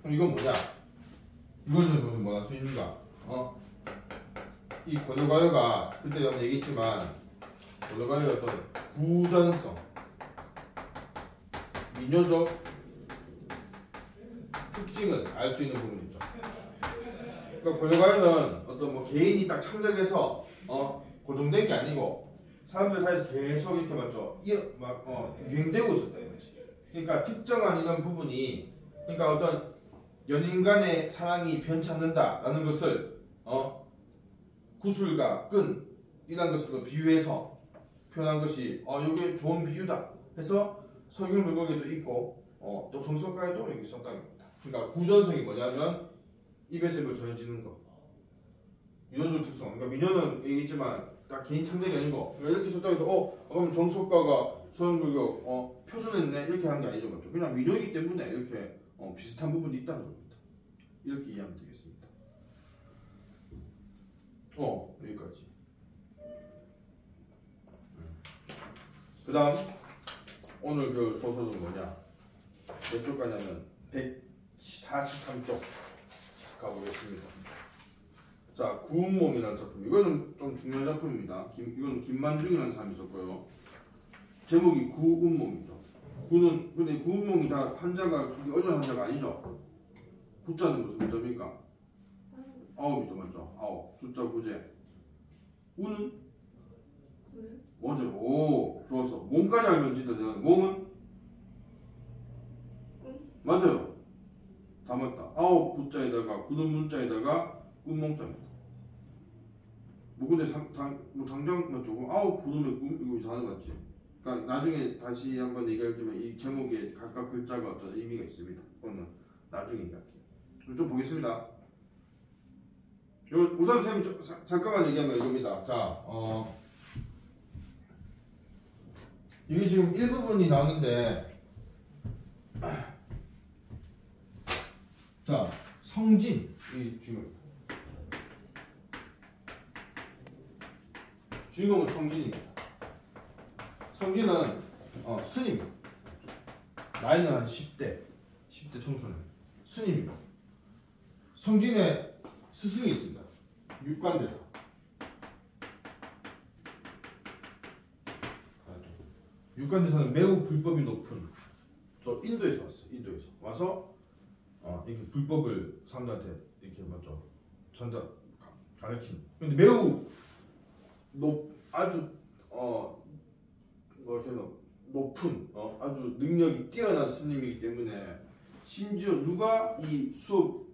그럼 이건 뭐냐? 이걸 통해서 우리는 뭐 할 수 있는가? 이 고려가요가 그때 한번 얘기했지만 고려가요의 어떤 구전성, 민요적 특징을 알 수 있는 부분이죠. 그러니까 고려가요는 어떤 뭐 개인이 딱 창작해서 고정된 게 아니고 사람들 사이에서 계속 이렇게 맞죠? 유행되고 있었다는 거지. 그러니까 특정한 이런 부분이 그러니까 어떤 연인 간의 사랑이 변치 않는다라는 것을 구슬과 끈이라는 것으로 비유해서 표현한 것이 이게 좋은 비유다 해서 석유물고기도 있고 또 정석가에도 여기 썼다는 겁니다. 그러니까 구전성이 뭐냐면 입에서 입을 전해지는 거. 민요적 특성. 그러니까 민요는 얘기했지만 딱 개인 창작이 아니고 그러니까 이렇게 썼다고 해서 그럼 정석가가 서양불교 표준했네 이렇게 하는 게 아니죠. 맞죠? 그냥 민요이기 때문에 이렇게 비슷한 부분이 있다는 겁니다. 이렇게 이해하면 되겠습니다. 여기까지. 그 다음 오늘 그 소설은 뭐냐? 몇 쪽 가냐면 143쪽 가보겠습니다. 자, 구운몸이라는 작품. 이거는 좀 중요한 작품입니다. 이거는 김만중이라는 사람이 썼고요. 제목이 구운몸이죠. 근데 구운몸이 다 한자가 그게 어려운 한자가 아니죠. 구자는 무슨 문자입니까? 9이죠, 맞죠? 9. 숫자 9제. 우는? 맞아요. 오, 좋았어. 몸까지 알면 진짜 대단해. 몸은? 맞아요. 다 맞다. 아홉 구자에다가 굳은 문자에다가 꿈몽자입니다. 뭐 근데 뭐 당장 맞죠? 아홉 구름에 꿈 이거 이상한 거 같지? 그러니까 나중에 다시 한번 얘기하지만 이 제목에 각각 글자가 어떤 의미가 있습니다. 그거는 나중에 얘기할게요. 좀 보겠습니다. 우선 선생님 잠깐만 얘기하면 이겁니다. 자, 이게 지금 일부분이 나오는데, 자, 성진 이 주인공은 성진입니다. 성진은 스님, 나이는 한 10대 청소년, 스님입니다. 성진의 스승이 있습니다. 육관대사. 육관대사는 매우 불법이 높은, 저 인도에서 왔어요. 인도에서 와서 이렇게 불법을 사람들한테 이렇게 맞죠? 전달 가르친. 근데 매우 아주 높은 아주 능력이 뛰어난 스님이기 때문에 심지어 누가 이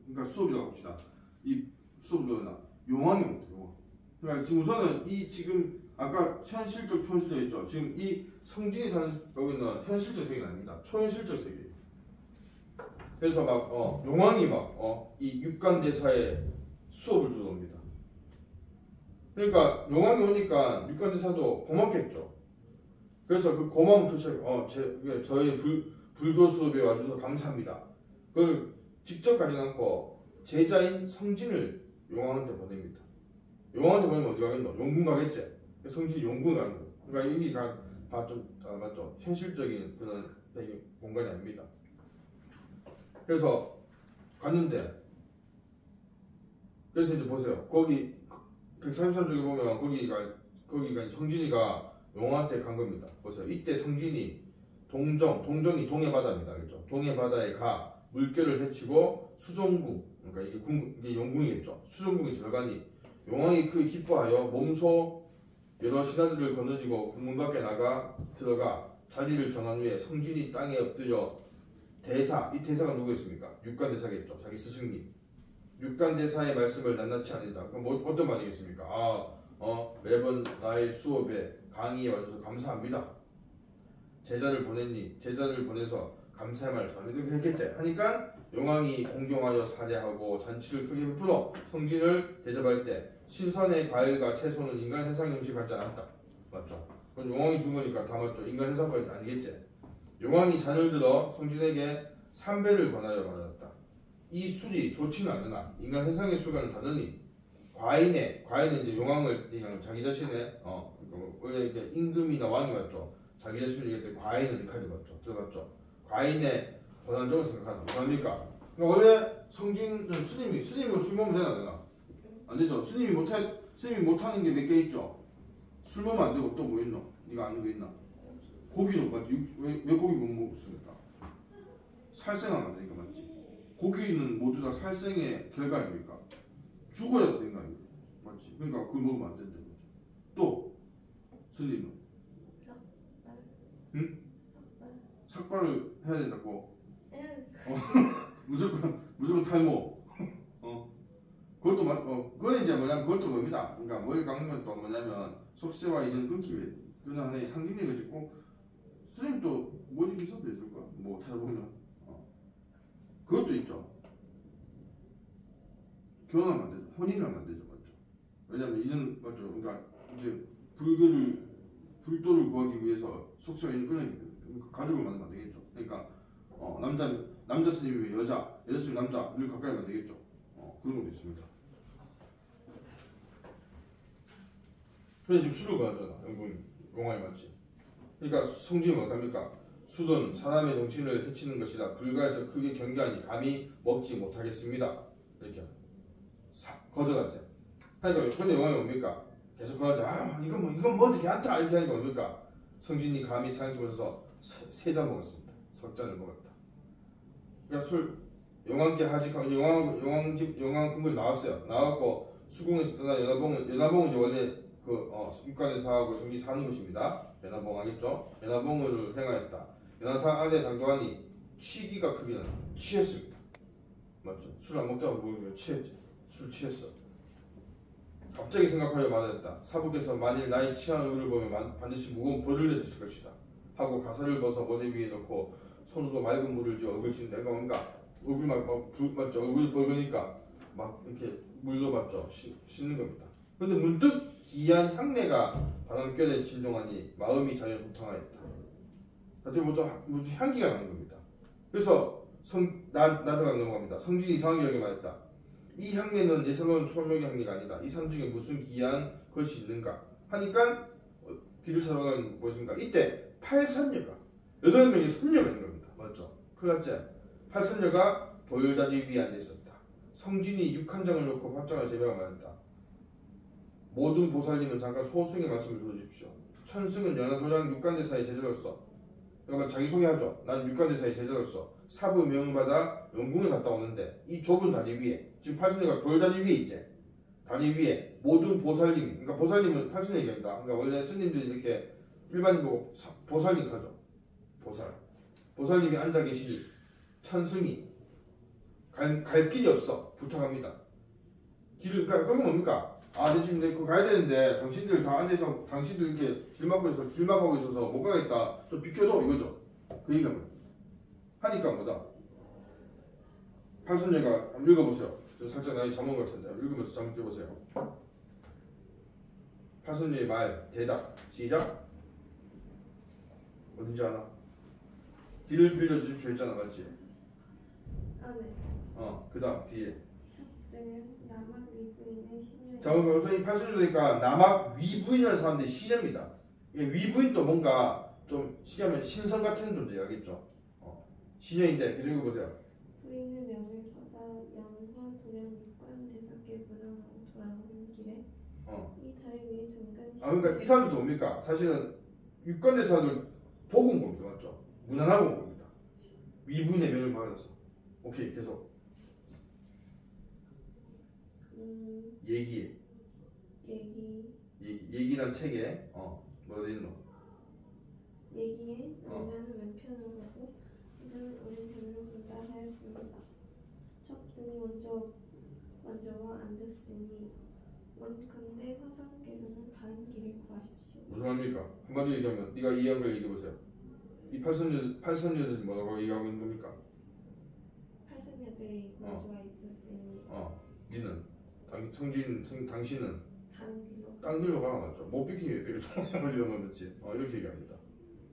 그러니까 수업이라고 합시다. 이 수업을 들었나? 용왕이 옵니다. 용왕. 그러니까 지금 우선은 이 지금 아까 현실적 초현실적 있죠. 지금 이 성진이 사는 여기는 현실적 세계가 아닙니다. 초현실적 세계예요. 그래서 막 용왕이 막 이 육관대사의 수업을 들어옵니다. 그러니까 용왕이 오니까 육관대사도 고맙겠죠. 그래서 그 고마운 표시를 저희 불교 수업에 와주셔서 감사합니다. 그걸 직접 가지 않고 제자인 성진을 용왕한테 보냅니다. 용왕한테 보내면 어디 가겠노? 용궁 가겠지. 성진이 용궁 가는 거예요. 그러니까 여기가 맞죠? 현실적인 그런 공간이 아닙니다. 그래서 갔는데, 그래서 이제 보세요. 거기 143쪽에 보면 거기가 성진이가 용왕한테 간 겁니다. 보세요. 이때 성진이 동정이 동해 바다입니다. 그렇죠? 동해 바다에 가 물결을 헤치고 수종궁, 그러니까 이게 용궁이겠죠. 수종궁에 들어가니 용왕이 그 기뻐하여 몸소 여러 신하들을 거느리고 궁문 밖에 들어가 자리를 정한 후에 성진이 땅에 엎드려 이 대사가 누구였습니까? 육관대사겠죠. 자기 스승님. 육관대사의 말씀을 낱낱이 아니다. 그럼 어떤 말이겠습니까? 매번 나의 수업에 강의에 와줘서 감사합니다. 제자를 보내서 감사의 말을 전하는 게 했겠지. 하니까 용왕이 공경하여 사례하고 잔치를 크게 베풀어 성진을 대접할 때 신선의 과일과 채소는 인간 해상 음식 같지 않았다. 맞죠? 그건 용왕이 준 거니까 다 맞죠. 인간 해상까지 아니겠지. 용왕이 잔을 들어 성진에게 삼배를 권하여 말하였다. 이 술이 좋지는 않으나 인간 세상의 술과는 다르니 과인은 이제 용왕을 그냥 자기 자신의 원래 이렇게 임금이나 왕이 맞죠. 자기 자신을 얘기할 때 과인은 이렇게 하지 맞죠. 들어봤죠. 과인의 권한적을 생각한다. 뭐합니까? 그러니까 원래 성진은 스님은 술 먹으면 되나 안 되나? 안 되죠. 스님이 못하는 게 몇 개 있죠. 술 먹으면 안 되고 또 뭐 있노? 네가 아는 거 있나? 고기도 맞지. 왜 고기 못 먹습니까? 살생하면 안 되니까 맞지. 고기는 모두 다 살생의 결과 아닙니까? 죽어야 되는 거 아닙니까? 맞지. 그러니까 그걸 먹으면 안 된다는 거죠. 또 스님은 응? 삭발을 해야 된다고. 무조건 탈모. 그것도 그건 이제 뭐냐면 그것도 뭡니다. 그러니까 뭘 강조한 또 뭐냐면 속세와 이런 끊기 위해 그는 하나의 상징력을 짓고 스님도 모든 기술도 있을 거야. 뭐 찾아보면 그것도 있죠. 결혼하면 안 되죠. 혼인을 하면 안 되죠. 맞죠? 왜냐면 이는 맞죠. 그러니까 이제 불도를 구하기 위해서 속세와 인을 끊어야 되기 때문에 가족을 만들면 안 되겠죠. 그러니까 남자 스님이 여자 스님이 남자를 가까이 하면 되겠죠. 그런 것도 있습니다. 그래서 지금 술을 가잖아. 용왕이 맞지. 그러니까 성진이 뭐합니까? 술은 사람의 정신을 해치는 것이다. 불가해서 크게 경계하니 감히 먹지 못하겠습니다. 이렇게 거절하지. 그러니까 근데 용왕이 뭡니까? 계속 거절하지. 이건 뭐 어떻게 안타 이렇게 하니까 뭡니까? 성진이 감히 사양치 못해서 세 잔 먹었습니다. 석잔을 먹었다. 그러니까 술 용왕께 하직하고 용왕 궁궐 나왔어요. 나왔고 수궁에서 떠나 연화봉은 이제 원래 육관대사하고 성진이 사는 곳입니다. 연화봉 하겠죠? 연화봉을 행하였다. 연화사 아래 당도하니 취기가 크게 취했습니다. 맞죠? 술 안 먹다가 뭐 취했지. 술 취했어. 갑자기 생각하여 말했다. 사부께서 만일 나의 취한 얼굴을 보면 반드시 무거운 벌을 내리실 것이다. 하고 가사를 벗어 머리 위에 넣고 손으로 맑은 물을 쥐어 얼굴 씻는다. 그러니까 얼굴 맞죠? 얼굴이 붉으니까 막 이렇게 물로 맞죠? 씻는 겁니다. 근데 문득 기이한 향내가 바람결에 진동하니 마음이 자연 호탕하였다. 나중에 무슨 향기가 나는 겁니다. 그래서 나다가 넘어갑니다. 성진이 이상하게 여기 말했다. 이 향내는 예사로운 초록의 향기가 아니다. 이 산 중에 무슨 기이한 것이 있는가 하니까 길을 찾아가는 무엇인가. 이때 8선녀가 8명의 선녀가 있는 겁니다. 맞죠? 큰일 났지? 8선녀가 돌다리 위에 앉아 있었다. 성진이 6한장을 놓고 합장을 제배가 말했다. 모든 보살님은 잠깐 소승의 말씀을 들어주십시오. 천승은 연화도량 육간대사의 제자로서, 그러니까 자기 소개하죠. 난 육간대사의 제자로서 사부 명을 받아 영궁에 갔다 오는데 이 좁은 다리 위에, 지금 8선녀가 돌다리 위에 있지. 다리 위에 모든 보살님, 그러니까 보살님은 8선녀 얘기합니다. 그러니까 원래 스님들이 이렇게 일반인 보고 보살님 하죠. 보살님이 앉아 계시니 천승이 갈 길이 없어 부탁합니다. 길을 그건 뭡니까? 내 지금 그 가야 되는데 당신들 다 앉아서 당신들 이렇게 길 막하고 있어서 못 가겠다. 좀 비켜줘 이거죠. 그 얘기가 뭐야? 하니까 뭐다? 팔선녀가 한번 읽어보세요. 좀 살짝 나이 잠온 것 같은데 읽으면서 잠깐 띄워보세요. 팔선녀의 말 대답 시작. 어딘지 아나? 길을 빌려주십시오 했잖아 맞지? 네. 그 다음 뒤에 첩들은 남학 위부인의 시녀. 자 그럼 여기서 이 팔순이니까 남학 위부인이라는 사람들이 시녀입니다. 위부인도 뭔가 좀 시냐면 신선 같은 존재 알겠죠? 시녀인데 계속 읽어보세요. 부인의 명을 받아 연화 도량 육관 대사께 무난하고 돌아오는 길에 이 다리 위에 잠깐 그러니까 이 사람들도 뭡니까? 사실은 육관 대사들 보고 온 겁니다. 맞죠? 무난하고 온 겁니다. 위부인의 명을 받아서 오케이 계속 얘기란 책에 뭐가 있노? 얘기에 남자는 왼편을 보고 여자는 오른편을 본다 하였습니다. 첩들이 먼저와 앉았으니 원컨대 화상께서는 다른 길을 구하십시오. 무슨 말입니까? 한마디로 얘기하면 네가 이해한 걸 얘기해보세요. 이 팔선녀들이 뭐라고 얘기하고 있는 겁니까? 팔선녀들이 먼저와 있었으니 니는 당신은 다른 딴 길로 길로 가라 맞죠? 못 비키게 되겠죠. 그렇지. 이렇게 얘기합니다.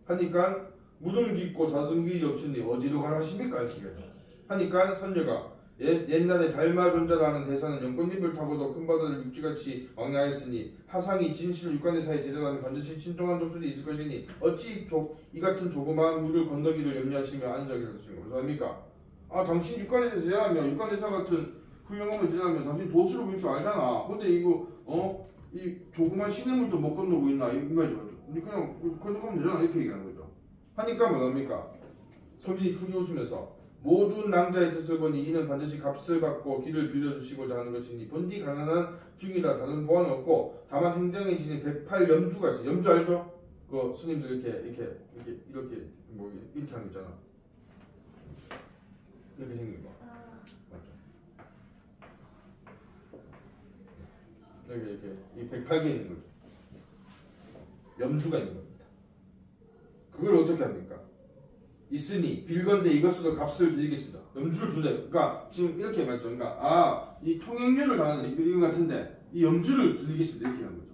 하니까 무덤 깊고 닫은 길이 없으니 어디로 가라 하십니까? 이렇게 얘기하죠. 하니까 선녀가 옛날에 달마존자라는 대사는 연꽃잎을 타고도 큰 바다를 육지같이 왕래하였으니 하상이 진실 육관대사의 제자라면 반드시 신통한 도술이 있을 것이니 어찌 이 같은 조그마한 물을 건너기를 염려하시며 앉아기를 하시는 무슨 말입니까? 당신 육관대사 제자라면 육관대사 같은 훌륭함을 제자라면 당신 도수를 볼 줄 알잖아. 근데 이거 이 조그만 시냇물도 못 건너고 있나 이 말이죠. 그냥 건너가면 되잖아 이렇게 얘기하는 거죠. 하니까 뭐합니까? 성진이 크게 웃으면서 모든 낭자의 뜻을 보니 이는 반드시 값을 받고 길을 빌려주시고자 하는 것이니 본디 가난한 중이라 다른 보안은 없고 다만 행정에 지닌 108염주가 있어. 염주 알죠? 그 스님들 이렇게 하는 거 있잖아. 이렇게 생긴 거. 맞죠? 이렇게 이 108개 있는 거죠. 염주가 있는 겁니다. 그걸 어떻게 합니까? 있으니 빌건대 이것으로 값을 드리겠습니다. 염주를 주네. 그러니까 지금 이렇게 말했죠. 그러니까 이 통행료를 당하는 이거 같은데 이 염주를 드리겠습니다. 이렇게 하는 거죠.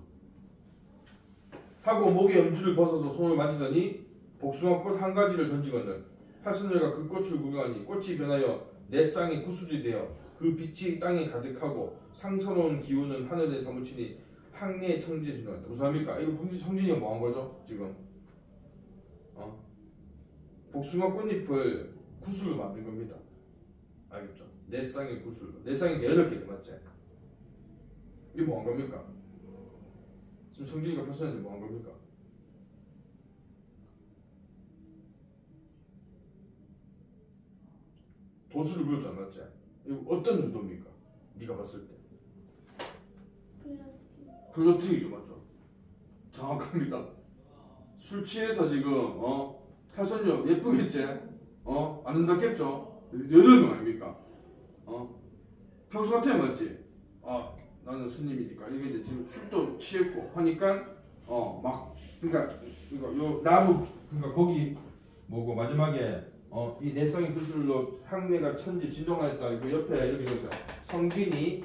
하고 목에 염주를 벗어서 손을 만지더니 복숭아꽃 한 가지를 던지거늘 팔선녀가 그 꽃을 구경하니 꽃이 변하여 내 쌍이 구슬이 되어 그 빛이 땅에 가득하고 상서로운 기운은 하늘에 사무치니 항해 청지에 진화한다. 무슨 말입니까? 이거 성진이가 뭐 한 거죠? 지금 복숭아 꽃잎을 구슬로 만든 겁니다. 알겠죠? 내 쌍의 구슬로. 내 쌍이 8개 맞지? 이게 뭐 한 겁니까? 지금 성진이가 팔선녀한테 뭐 한 겁니까? 도수를 불렀잖아 맞지? 이거 어떤 의도입니까? 네가 봤을 때 플러팅이죠 맞죠? 정확합니다. 술 취해서 지금 팔선녀 예쁘겠지? 아름답겠죠? 8명 아닙니까? 평소 같으면 맞지? 나는 스님이니까 이게 지금 술도 취했고 하니까 막 그러니까 요 나무 그러니까 거기 뭐고 마지막에 이 내성의 구슬로 향내가 천지 진동하였다. 그 옆에 이렇게 보세요. 성진이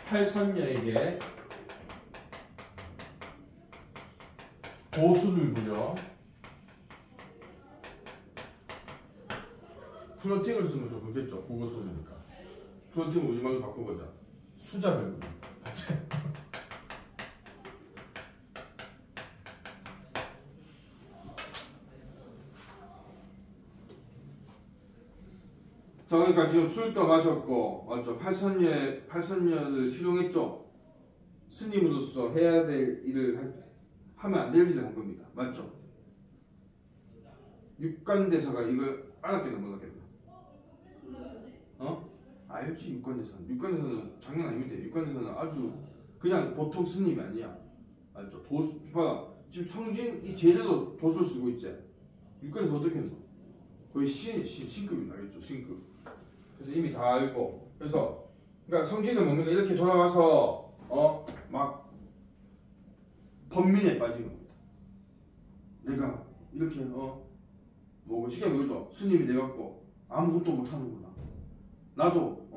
팔선녀에게 도수를 부려 플러팅을 쓰면 좀 그렇겠죠. 국어 수업이니까. 플러팅을 우리말로 바꿔보자. 수자별금. 자, 그러니까 지금 술도 마셨고, 맞죠? 팔선녀를 실용했죠? 스님으로서 해야 될 일을 하면 안 될 일을 한 겁니다. 맞죠? 육관대사가 이걸 알았겠나 몰랐겠나? 알지. 육관대사는 장난 아닙니다. 육관대사는 아주 그냥 보통 스님이 아니야. 맞죠? 봐라. 지금 성진 이 제자도 도수를 쓰고 있지. 육관대사 어떻게 했노? 거의 신급이 나겠죠. 신급. 그래서 이미 다 알고. 그래서 그러니까 성진은 뭡니까? 이렇게 돌아와서 막 번민에 빠진 겁니다. 내가 이렇게 뭐고 쉽게 말하죠. 스님이 돼갖고 아무것도 못하는구나. 나도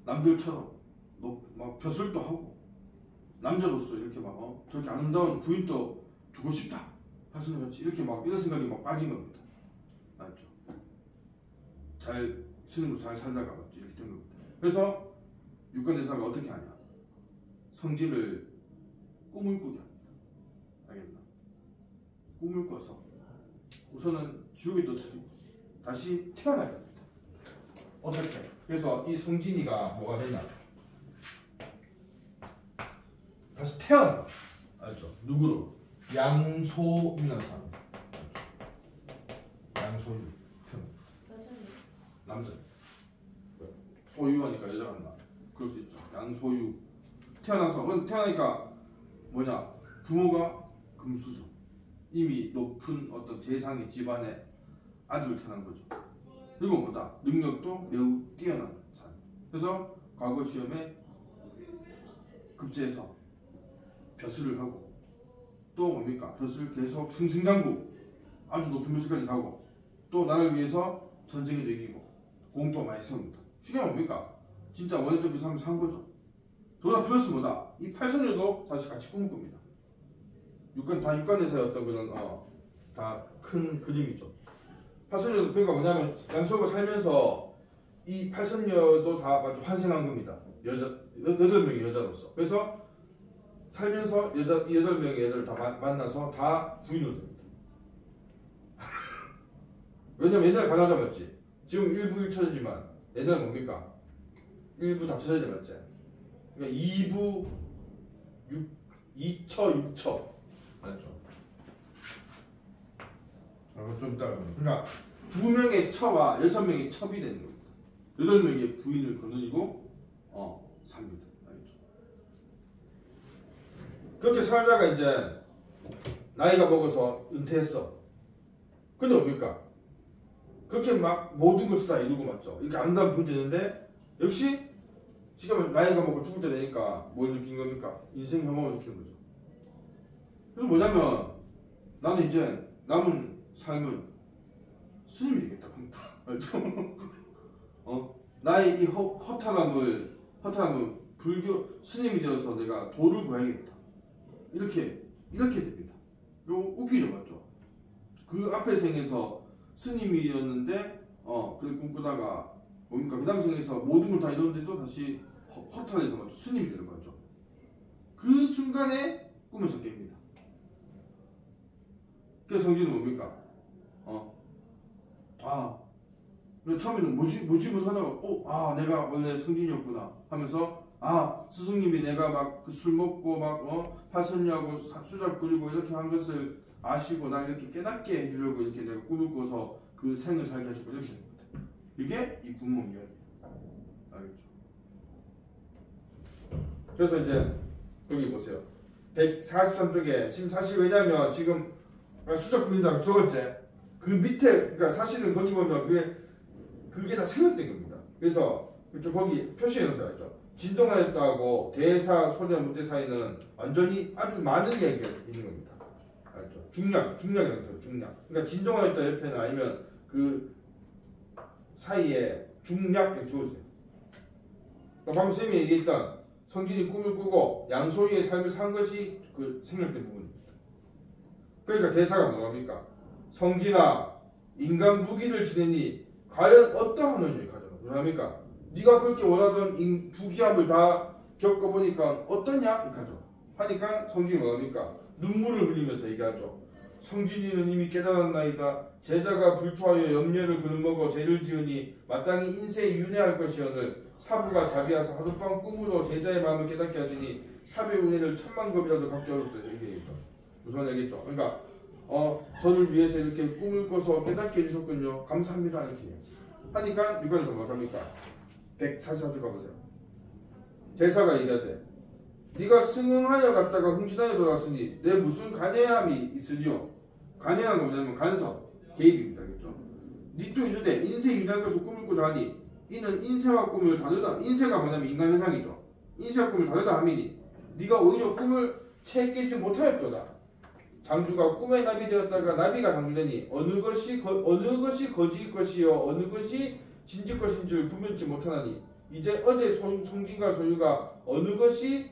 남들처럼 막 벼슬도 하고 남자로서 이렇게 막 저렇게 아름다운 부인도 두고 싶다. 팔선녀같이 이렇게 막 이런 생각이 막 빠진 겁니다. 맞죠? 잘 스님으로 잘 살다가 맞죠? 이렇게 된 겁니다. 그래서 육관대사가 어떻게 하냐? 성진을 꿈을 꾸게 합니다. 알겠나? 꿈을 꿔서 우선은 지옥에 떨어뜨리고 다시 태어나게 합니다. 어떻게? 그래서 이 성진이가 뭐가 되냐? 다시 태어나. 알죠? 누구로? 양소유라는 사람. 양소유. 남자. 소유하니까 여자가 안 나. 그럴 수 있죠. 양소유. 태어나니까 뭐냐? 부모가 금수저. 이미 높은 어떤 재상의 집안에 아들로 태어난 거죠. 그리고 뭐다? 능력도 매우 뛰어난 사람. 그래서 과거 시험에 급제해서 벼슬을 하고 또 뭡니까? 벼슬 계속 승승장구 아주 높은 벼슬까지 가고 또 나를 위해서 전쟁에도 이기고 공도 많이 세웁니다. 쉽게 뭡니까? 진짜 원했던 그 삶을 산 거죠. 더구나 플러스 뭐다? 이 팔선녀도 사실 같이 꿈을 꿉니다. 다 육관에서의 어떤 그런 다 큰 그림이죠. 팔선녀도 그러니까 뭐냐면 양소가 살면서 이 팔선녀도 다 환생한 겁니다. 8명의 여자로서. 그래서 살면서 이 8명의 여자를 다 만나서 다 부인으로 됩니다. 왜냐면 옛날에 가나자 맞지? 지금 1부 1처지만 옛날에 뭡니까? 1부 다처자제 맞지? 그러니까 2부 2처 6처 맞죠? 좀 이따가 그러니까 2명의 처와 6명의 첩이 되는 겁니다. 8명의 부인을 거느리고 삽니다. 알겠죠? 그렇게 살다가 이제 나이가 먹어서 은퇴했어. 근데 뭡니까? 그렇게 막 모든 것을 다 이루고 맞죠? 이렇게 아름다운 부인이 되는데 역시 지금 나이가 먹고 죽을 때 되니까 뭘 느낀 겁니까? 인생 혐오를 느끼는 거죠. 그래서 뭐냐면 나는 이제 남은 삶은 스님이 되겠다. 알죠? 나의 이 허탈함을 불교 스님이 되어서 내가 도를 구해야겠다. 이렇게 됩니다. 이거 웃기죠, 맞죠? 그 앞에 생에서 스님이었는데 그걸 꿈꾸다가 뭡니까? 그 다음 생에서 모든 걸 다 이뤘는데도 다시 허탈해서 맞죠? 스님이 되는 거죠. 그 순간에 꿈에서 깹니다. 그래서 성진은 뭡니까? 처음에는 뭐지 못하다가 내가 원래 성진이었구나 하면서 스승님이 내가 막 술 먹고 막 팔선녀하고 수작 부리고 이렇게 한 것을 아시고 날 이렇게 깨닫게 해주려고 이렇게 내가 꿈을 꿔서 그 생을 살게 해주고 이렇게 된 겁니다. 이게 이 군몽 이야기예요. 알겠죠? 그래서 이제 여기 보세요. 143쪽에 지금 사실 왜냐면 지금 수작 부린다고 적었지. 그 밑에 그러니까 사실은 거기 보면 그게 다 생략된 겁니다. 그래서 거기 표시해놓으셔야죠. 진동하였다고 대사, 소리와 문대 사이는 완전히 아주 많은 이야기가 있는 겁니다. 알죠? 중량이라고 해서 중량. 그러니까 진동하였다 옆에는 아니면 그 사이에 중략 이렇게 적어주세요. 그러니까 방금 쌤이 얘기했던 성진이 꿈을 꾸고 양소희의 삶을 산 것이 그 생략된 부분입니다. 그러니까 대사가 뭐랍니까? 성진아, 인간 부귀를 지내니 과연 어떠한 은혜를 가져라. 뭐랍니까? 네가 그렇게 원하던 부귀함을 다 겪어보니까 어떠냐? 이렇게 하죠. 하니까 성진이 뭐랍니까? 눈물을 흘리면서 얘기하죠. 성진이는 이미 깨달았나이다. 제자가 불초하여 염려를 그늘먹어 죄를 지으니 마땅히 인세에 윤회할 것이오늘 사부가 자비하사 하룻밤 꿈으로 제자의 마음을 깨닫게 하시니 사부의 은혜를 천만급이라도 갚기 어렵다. 이렇게 얘기했죠. 무슨 말 얘기했죠? 그러니까 저를 위해서 이렇게 꿈을 꿔서 깨닫게 해주셨군요. 감사합니다. 이렇게 하니까 육관에서 뭐 합니까? 144줄 가보세요. 대사가 얘기하되 네가 승응하여 갔다가 흥진하여 돌아왔으니 내 무슨 간해함이 있으리요. 간해한 건 뭐냐면 간섭, 개입입니다. 그렇죠? 니또 이르되 인세 윤할 것을 꿈을 꾸다 하니 이는 인세와 꿈을 다르다. 인세가 뭐냐면 인간 세상이죠. 인세와 꿈을 다르다 함이니 네가 오히려 꿈을 채 깨지 못하였도다. 장주가 꿈에 나비 되었다가 나비가 장주되니 어느 것이 거짓 것이요 어느 것이 진실 것인지를 분별치 못하나니 이제 어제 성진과 소유가 어느 것이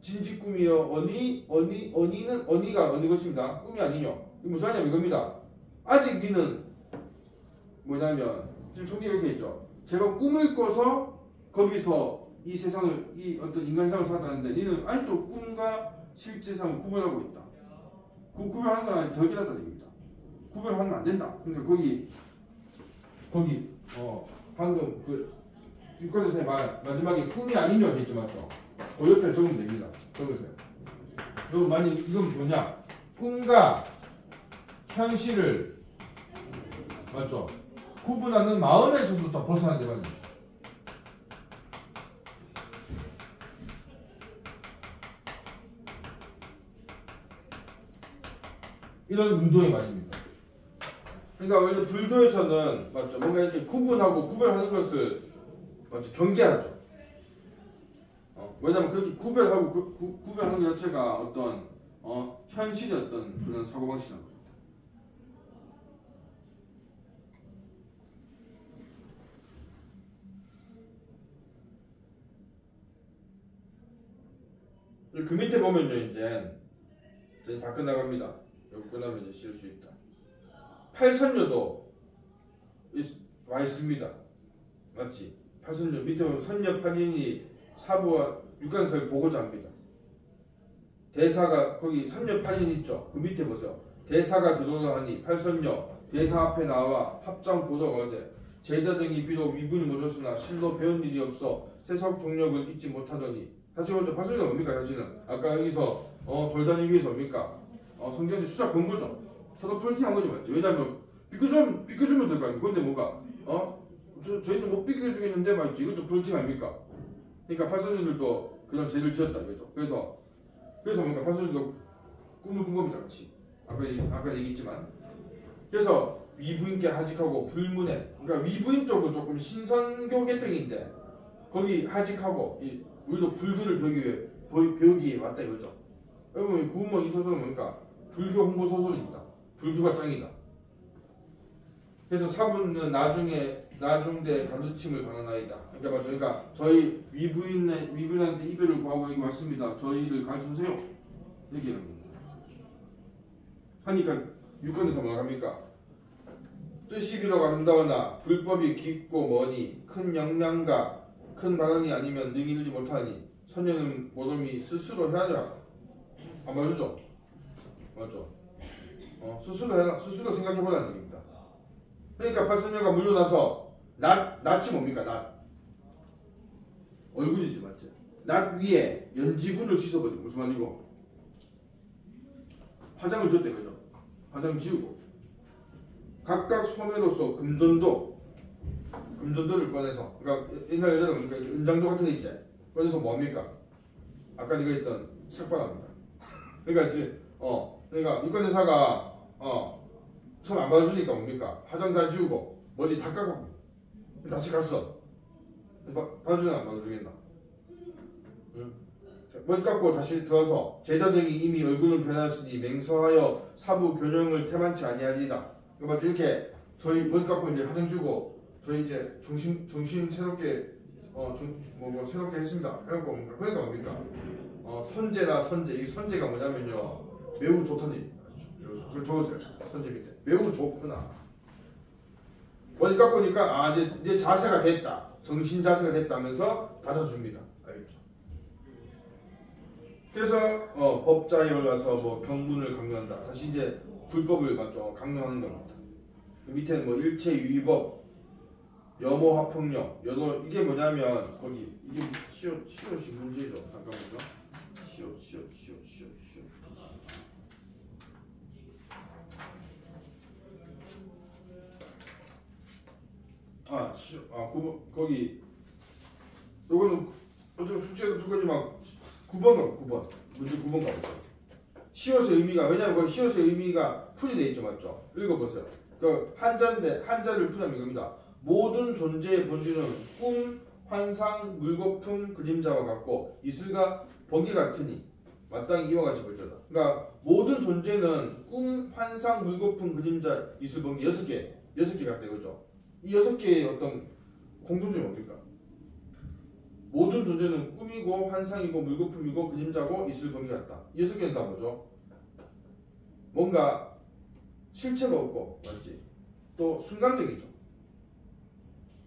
진지 꿈이요 언니가 어느 것입니다. 꿈이 아니뇨. 이게 무슨 말이냐면 이겁니다. 아직 니는 뭐냐면 지금 성경에 이렇게 있죠. 제가 꿈을 꿔서 거기서 이 세상을 이 어떤 인간 세상을 살았다는데 니는 아직도 꿈과 실제 삶을 구별하고 있다. 그 구별하는 건 아직 덜 깨닫다는 얘기입니다. 구별하면 안 된다. 그러니까 거기 방금 그 육관에서의 말 마지막에 꿈이 아니뇨 했죠, 맞죠? 그 옆에 적으면 됩니다. 적으세요. 이건 만약 이건 뭐냐? 꿈과 현실을 맞죠? 구분하는 마음에서부터 벗어난 데 말입니다. 이런 의도의 말입니다. 그러니까 원래 불교에서는 맞죠? 뭔가 이렇게 구분하고 구별하는 것을 맞죠? 경계하죠. 왜냐면 그렇게 구별하고 구별하는 것 자체가 어떤 현실의 어떤 그런 사고방식이란 겁니다. 그 밑에 보면요 이제 다 끝나갑니다. 여기 끝나면 이제 쉴 수 있다. 팔선녀도 와 있습니다. 맞지? 팔선녀 밑에 보면 선녀 8인이 사부와 육관사를 보고자 합니다. 대사가 거기 선녀 8인 있죠. 그 밑에 보세요. 대사가 들어오라 하니 팔선녀 대사 앞에 나와 합장 보도가 하되 제자 등이 비록 위분이 모셨으나 실로 배운 일이 없어 세속 종력을 잊지 못하더니 사실 먼저 팔선녀가 뭡니까? 사실은 아까 여기서 돌다니 위에서 뭡니까? 성경한테 수작 건 거죠. 서로 플러팅한 거지 맞지? 왜냐면 비켜주면 될 거 아닙니까? 근데 뭐가 저희는 못 비켜주겠는데 맞지? 이것도 플러팅 아닙니까? 그러니까 팔선녀들도 그런 죄를 지었다 이거죠. 그래서 뭔가 팔선녀도 꿈을 꾼 겁니다, 같이. 아까 얘기했지만. 그래서 위부인께 하직하고 불문에, 그러니까 위부인 쪽은 조금 신선교 계통인데 거기 하직하고 우리도 불교를 배우기 위해 왔다 이거죠. 여러분 구운몽 이 소설은 뭡니까? 불교 홍보 소설입니다. 불교가 짱이다. 그래서 사부는 나중대 가르침을 받은 아이다. 그러니까 저희 위부인한테 이별을 구하고 여기 왔습니다. 저희를 가르쳐주세요. 이렇게 얘기하는 겁니다. 하니까 육관에서 뭐라 합니까? 뜻이 비록 아름다우나 불법이 깊고 머니 큰 역량과 큰 발언이 아니면 능히 이루지 못하니 선녀는 모dom이 스스로 해야라. 안 맞죠? 맞죠? 스스로 해라. 스스로 생각해보라는 얘기입니다. 그러니까 팔선녀가 물러나서 낫이 뭡니까? 낫 얼굴이지 맞지? 낫 위에 연지군을 씻어버리고 무슨 말이고? 화장을 줬대 그죠? 화장 지우고 각각 소매로서 금전도를 꺼내서 그러니까 옛날 여자는 그러니까 은장도 같은 거 있지? 꺼내서 뭡니까? 아까 네가 했던 삭발합니다. 그러니까 이제 그러니까 육관대사가 처음 안 받아주니까 뭡니까? 화장 다 지우고 머리 다 깎고 다시 갔어. 봐주나 안 봐주겠나? 응? 머리 깎고 다시 들어서 제자 등이 이미 얼굴은 변하였으니 맹서하여 사부 교령을 태만치 아니하리이다. 그러니까 이렇게 저희 머리 깎고 이제 화장 주고 저희 이제 정신 새롭게 뭐 새롭게 했습니다. 해갖고 뭡니까? 그러니까 뭡니까? 선제나 선제. 이 선제가 뭐냐면요 매우 좋다는 얘기입니다. 그렇죠? 적으세요. 선제 밑에 매우 좋구나. 머리 깎으니까 아 이제 자세가 됐다. 정신 자세가 됐다면서 받아줍니다. 알겠죠? 그래서 법자에 올라서 뭐 경문을 강요한다. 다시 이제 불법을 맞죠? 강요하는 겁니다. 밑에는 뭐 일체 유의법, 여모 화풍령, 여도 이게 뭐냐면 거기 이게 시옷이 문제죠. 잠깐만요. 시옷. 거기 요거는 어차피 숙제도 풀 거지만 9번 문제 9번 가보세요. 시옷의 의미가 왜냐면 그 시옷의 의미가 풀이 돼 있죠, 맞죠? 읽어보세요. 그 한자인데 한자를 풀자면 이겁니다. 모든 존재의 본질은 꿈, 환상, 물거품, 그림자와 같고 이슬과 번개 같으니 마땅히 이와 같이 볼지어다. 그러니까 모든 존재는 꿈, 환상, 물거품, 그림자, 이슬, 번개 6개 같다 이거죠. 이 6개의 어떤 공통점이 뭡니까? 모든 존재는 꿈이고 환상이고 물거품이고 그림자고 이슬, 번개 같다. 이 6개는 다 뭐죠? 뭔가 실체가 없고 맞지? 또 순간적이죠.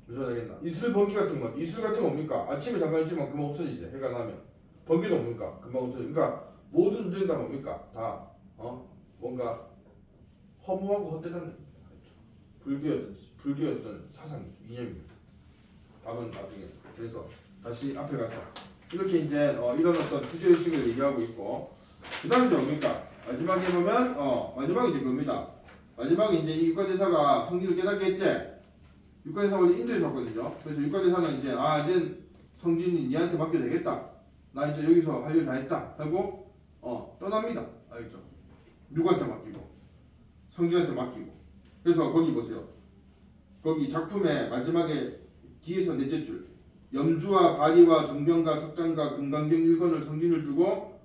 무슨 말이겠나? 이슬, 번개 같은 건 이슬 같은 건 뭡니까? 아침에 잠깐 있지만 금방 없어지지. 해가 나면. 번개도 뭡니까? 금방 없어지지. 그러니까 모든 존재는 다 뭡니까? 다 뭔가 허무하고 헛되다는 불교였던 사상이죠. 이념입니다. 답은 나중에. 그래서 다시 앞에 가서 이렇게 이제 이런 어떤 주제의식을 얘기하고 있고 그 다음에 이제 뭡니까? 마지막에 보면 마지막이 이제 그겁니다. 마지막에 이제 이 육가대사가 성질을 깨닫게 했지. 육가대사가 원래 인도에서 왔거든요. 그래서 육가대사는 이제 이제 성진이 니한테 맡겨도 되겠다. 나 이제 여기서 할 일 다 했다 하고 떠납니다. 알겠죠? 누구한테 맡기고? 성진한테 맡기고. 그래서 거기 보세요. 거기 작품의 마지막에 뒤에서 넷째 줄 염주와 바리와 정병과 석장과 금강경 1권을 성진을 주고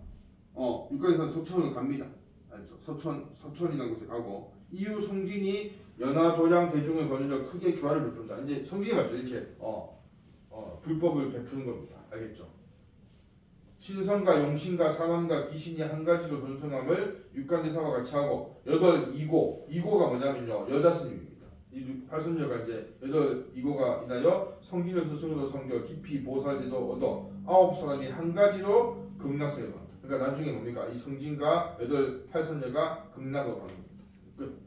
육가대사는 서천을 갑니다. 알죠? 서천이라는 곳에 가고 이후 성진이 연하 도량 대중을 거느져 크게 교화를 베푼다. 이제 성진이 맞죠? 이렇게 불법을 베푸는 겁니다. 알겠죠? 신성과 용신과 사람과 귀신이 한 가지로 존숭함을 육가대사와 같이 하고 2고가 뭐냐면요 여자 스님입니다. 이 팔선녀가 이제 2고가 인하여 성진을 스승으로 섬겨 깊이 보살대도 얻어 9사람이 한 가지로 극락세를 받는다. 그러니까 나중에 뭡니까? 이 성진과 8선녀가 극락으로 가는 겁니다. 끝.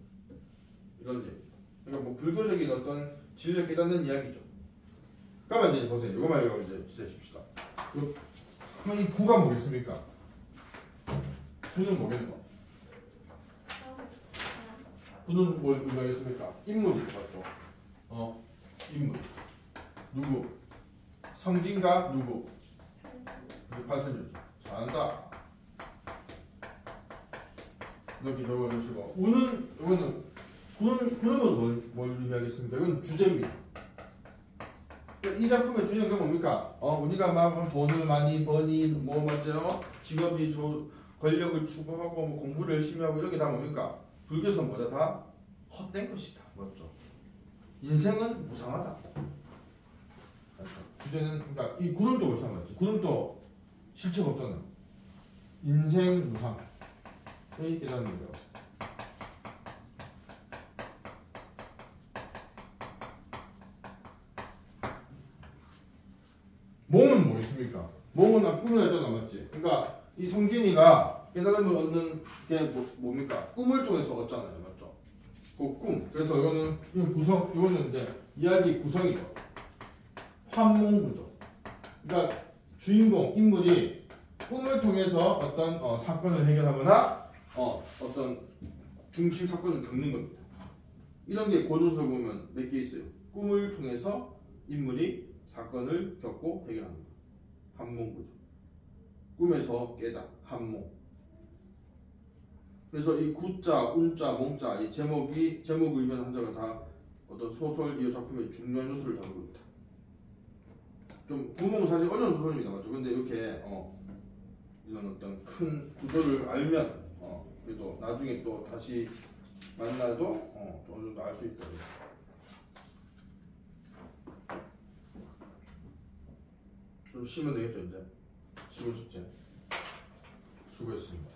이런 얘기입니다. 그러니까 뭐 불교적인 어떤 진리를 깨닫는 이야기죠. 그러면 이제 보세요. 이거만 이제 주제십시다. 그럼 이 구가 뭐겠습니까? 구는 뭐겠노? 구는 뭘 의미하겠습니까? 인물이 맞죠? 인물. 누구? 성진과 누구? 팔선녀죠. 잘한다. 이렇게 적어주시고 이거는 구는 뭘 의미하겠습니까? 이건 주제입니다. 이 작품의 주제가 뭡니까? 우리가 막 돈을 많이 버니 뭐 맞죠? 직업이 권력을 추구하고 뭐 공부를 열심히 하고 이런 게 다 뭡니까? 불교에서는 뭐다 다 헛된 것이다. 맞죠? 인생은 무상하다. 주제는 그러니까 이 구름도 마찬가지. 구름도 실체가 없잖아요. 인생 무상. 이 깨닫는 거예요. 몽은 뭐 있습니까? 몽은 꿈을 했잖아, 맞지? 그러니까 이 성진이가 깨달음을 얻는 게 뭡니까? 꿈을 통해서 얻잖아요, 맞죠? 그 꿈. 그래서 이거는 이제 이야기 구성이죠. 환몽구죠. 그러니까 주인공 인물이 꿈을 통해서 어떤 사건을 해결하거나 어떤 중심 사건을 겪는 겁니다. 이런 게 고전서를 보면 몇 개 있어요. 꿈을 통해서 인물이 사건을 겪고 해결합니다. 환몽구죠. 꿈에서 깨다. 환몽. 그래서 이 구자, 운자, 몽자 이 제목을 의미하는 한자가 다 어떤 소설 이 작품의 중요한 요소를 담고 있다. 좀 구멍은 사실 어려운 수술입니다, 맞죠? 근데 이렇게 이런 어떤 큰 구조를 알면 그래도 나중에 또 다시 만나도 어느 정도 알 수 있다. 좀 쉬면 되겠죠 이제. 쉬고 싶지. 수고했습니다.